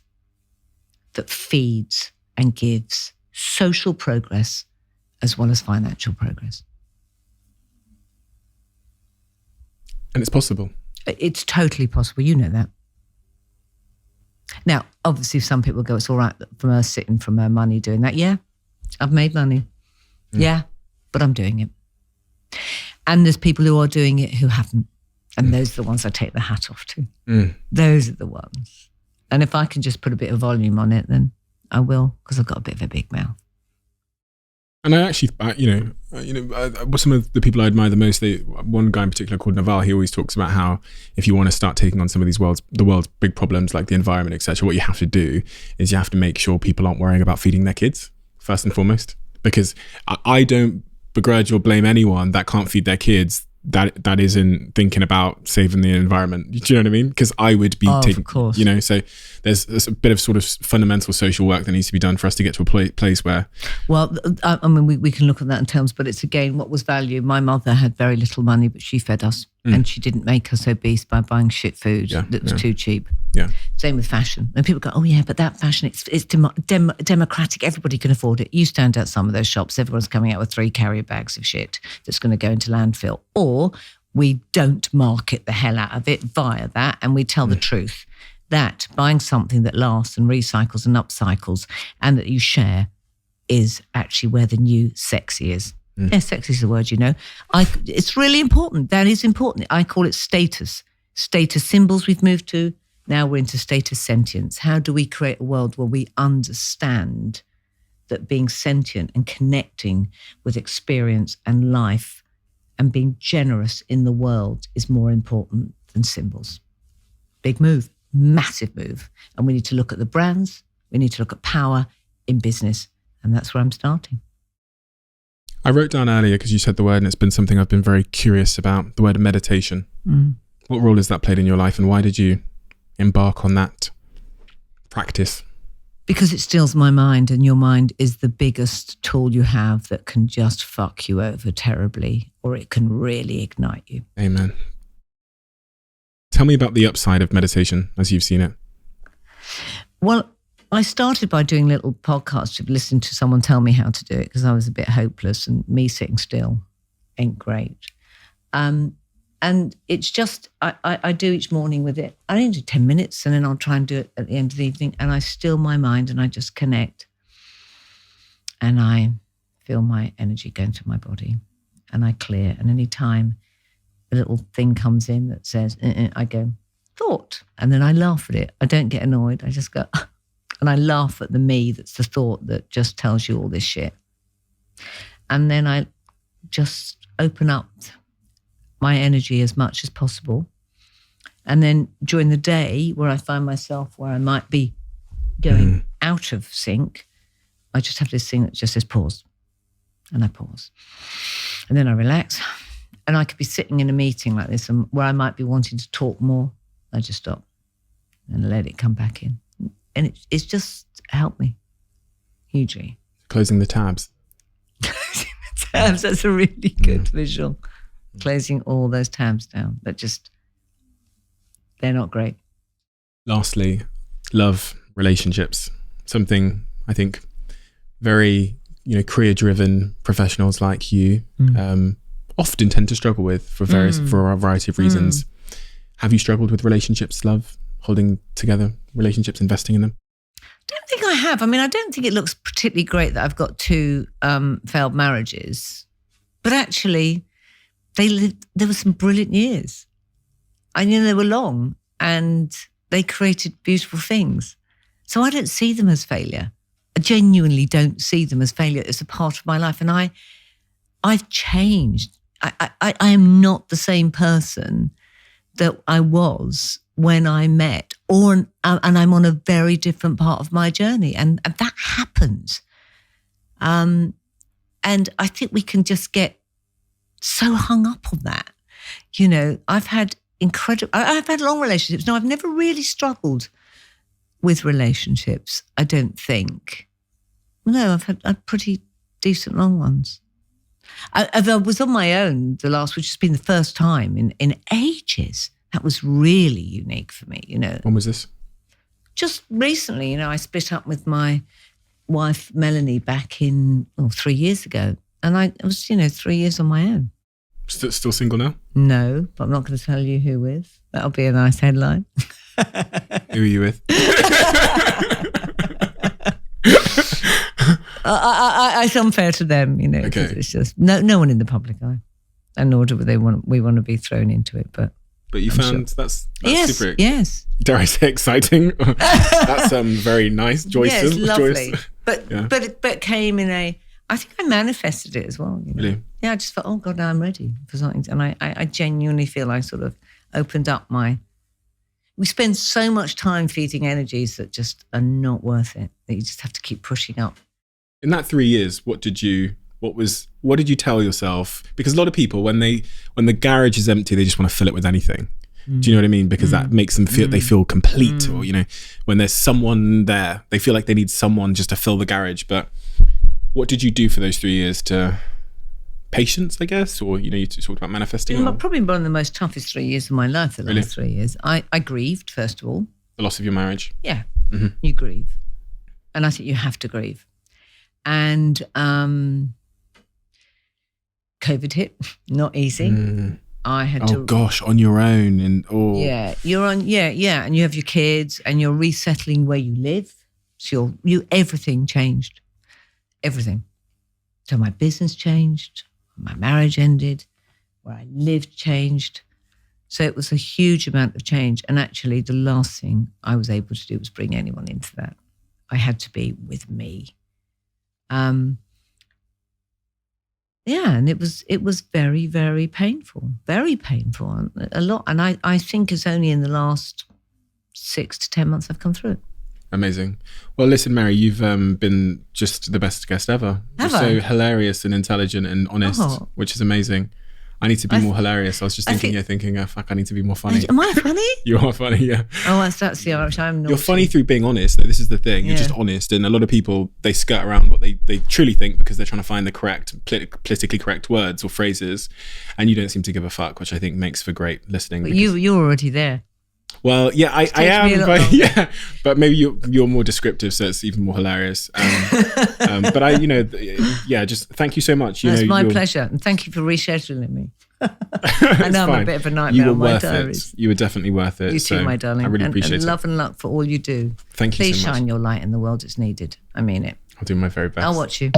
that feeds and gives social progress as well as financial progress. And it's possible. It's totally possible. You know that. Now, obviously, some people go, it's all right from her sitting from her money doing that. Yeah, I've made money. Yeah, but I'm doing it. And there's people who are doing it who haven't. And those are the ones I take the hat off to. Those are the ones. And if I can just put a bit of volume on it, then I will, because I've got a bit of a big mouth. And I actually, some of the people I admire the most, one guy in particular called Naval, he always talks about how if you want to start taking on some of the world's big problems like the environment, etc., what you have to do is you have to make sure people aren't worrying about feeding their kids, first and foremost. Because I don't begrudge or blame anyone that can't feed their kids that isn't thinking about saving the environment. Do you know what I mean? Because I would be taking, of course. You know, so there's a bit of sort of fundamental social work that needs to be done for us to get to a place where. Well, I mean, we can look at that in terms, but it's again, what was value? My mother had very little money, but she fed us and she didn't make us obese by buying shit food that was too cheap. Yeah. Same with fashion. And people go, oh yeah, but that fashion, it's democratic. Everybody can afford it. You stand at some of those shops, everyone's coming out with 3 carrier bags of shit that's going to go into landfill. Or we don't market the hell out of it via that, and we tell the truth that buying something that lasts and recycles and upcycles and that you share is actually where the new sexy is. Yeah, sexy is the word, you know. It's really important. That is important. I call it status. Status symbols we've moved to. Now we're into status sentience. How do we create a world where we understand that being sentient and connecting with experience and life and being generous in the world is more important than symbols? Big move, massive move. And we need to look at the brands. We need to look at power in business. And that's where I'm starting. I wrote down earlier, because you said the word, and it's been something I've been very curious about, the word meditation. What role has that played in your life, and why did you embark on that practice? Because it stills my mind, and your mind is the biggest tool you have that can just fuck you over terribly, or it can really ignite you. Amen. Tell me about the upside of meditation as you've seen it. Well, I started by doing little podcasts to listen to someone tell me how to do it, because I was a bit hopeless, and me sitting still ain't great. And it's just, I do each morning with it. I only do 10 minutes, and then I'll try and do it at the end of the evening, and I still my mind and I just connect. And I feel my energy going through my body, and I clear. And any time a little thing comes in that says, I go, thought. And then I laugh at it. I don't get annoyed. I just go, and I laugh at the me that's the thought that just tells you all this shit. And then I just open up my energy as much as possible. And then during the day where I find myself where I might be going out of sync, I just have this thing that just says pause. And I pause. And then I relax. And I could be sitting in a meeting like this and where I might be wanting to talk more. I just stop and let it come back in. And it's just helped me hugely. Closing the tabs. Closing the tabs, that's a really good visual. Closing all those tabs down. They're not great. Lastly, love, relationships. Something I think very, career-driven professionals like you often tend to struggle with for a variety of reasons. Have you struggled with relationships, love, holding together relationships, investing in them? I don't think I have. I mean, I don't think it looks particularly great that I've got 2 failed marriages, but actually there were some brilliant years. They were long and they created beautiful things. So I don't see them as failure. I genuinely don't see them as failure. It's a part of my life. And I've changed. I am not the same person that I was when I met, and I'm on a very different part of my journey. And that happens. And I think we can just get so hung up on that. I've had long relationships. No, I've never really struggled with relationships, I don't think. No, I've had pretty decent long ones. I was on my own which has been the first time in ages. That was really unique for me, When was this? Just recently, I split up with my wife, Melanie, back in 3 years ago. And I was, 3 years on my own. Still single now? No, but I'm not going to tell you who with. That'll be a nice headline. Who are you with? It's unfair to them, Okay. It's just no one in the public eye, and nor do we want to be thrown into it. But you found that's yes, super. Yes. Dare I say exciting? That's very nice, joyous. Yes, lovely. Joyous. But it came in I think I manifested it as well. Really? Yeah, I just felt, oh God, now I'm ready for something, and I genuinely feel I sort of opened up we spend so much time feeding energies that just are not worth it, that you just have to keep pushing up. In that 3 years, what did you tell yourself? Because a lot of people, when the garage is empty, they just want to fill it with anything. Do you know what I mean? Because that makes them feel, they feel complete, or, when there's someone there, they feel like they need someone just to fill the garage. But what did you do for those 3 years to patience, I guess? Or, you talked about manifesting. Probably one of the most toughest 3 years of my life, the last 3 years. I grieved, first of all. The loss of your marriage? Yeah, you grieve. And I think you have to grieve. And COVID hit, not easy. I had to. Oh gosh, on your own, and yeah, you're on. Yeah, and you have your kids, and you're resettling where you live. So everything changed, everything. So my business changed, my marriage ended, where I lived changed. So it was a huge amount of change. And actually, the last thing I was able to do was bring anyone into that. I had to be with me. And it was very, very painful, a lot. And I think it's only in the last 6 to 10 months I've come through it. Amazing. Well, listen, Mary, you've been just the best guest ever. You're so hilarious and intelligent and honest, which is amazing. I need to be more hilarious. I was just thinking, oh, fuck, I need to be more funny. Am I funny? You are funny, yeah. Oh, that's the Irish. I'm naughty. You're funny through being honest. Though. This is the thing. You're just honest. And a lot of people, they skirt around what they truly think because they're trying to find the correct, politically correct words or phrases. And you don't seem to give a fuck, which I think makes for great listening. But you're already there. Well, yeah, I am, but maybe you're more descriptive, so it's even more hilarious. But just thank you so much. It's my pleasure, and thank you for rescheduling me. I know I'm a bit of a nightmare on my diaries. You were definitely worth it. You too, my darling. I really appreciate it. And love and luck for all you do. Thank you so much. Please shine your light in the world. It's needed. I mean it. I'll do my very best. I'll watch you.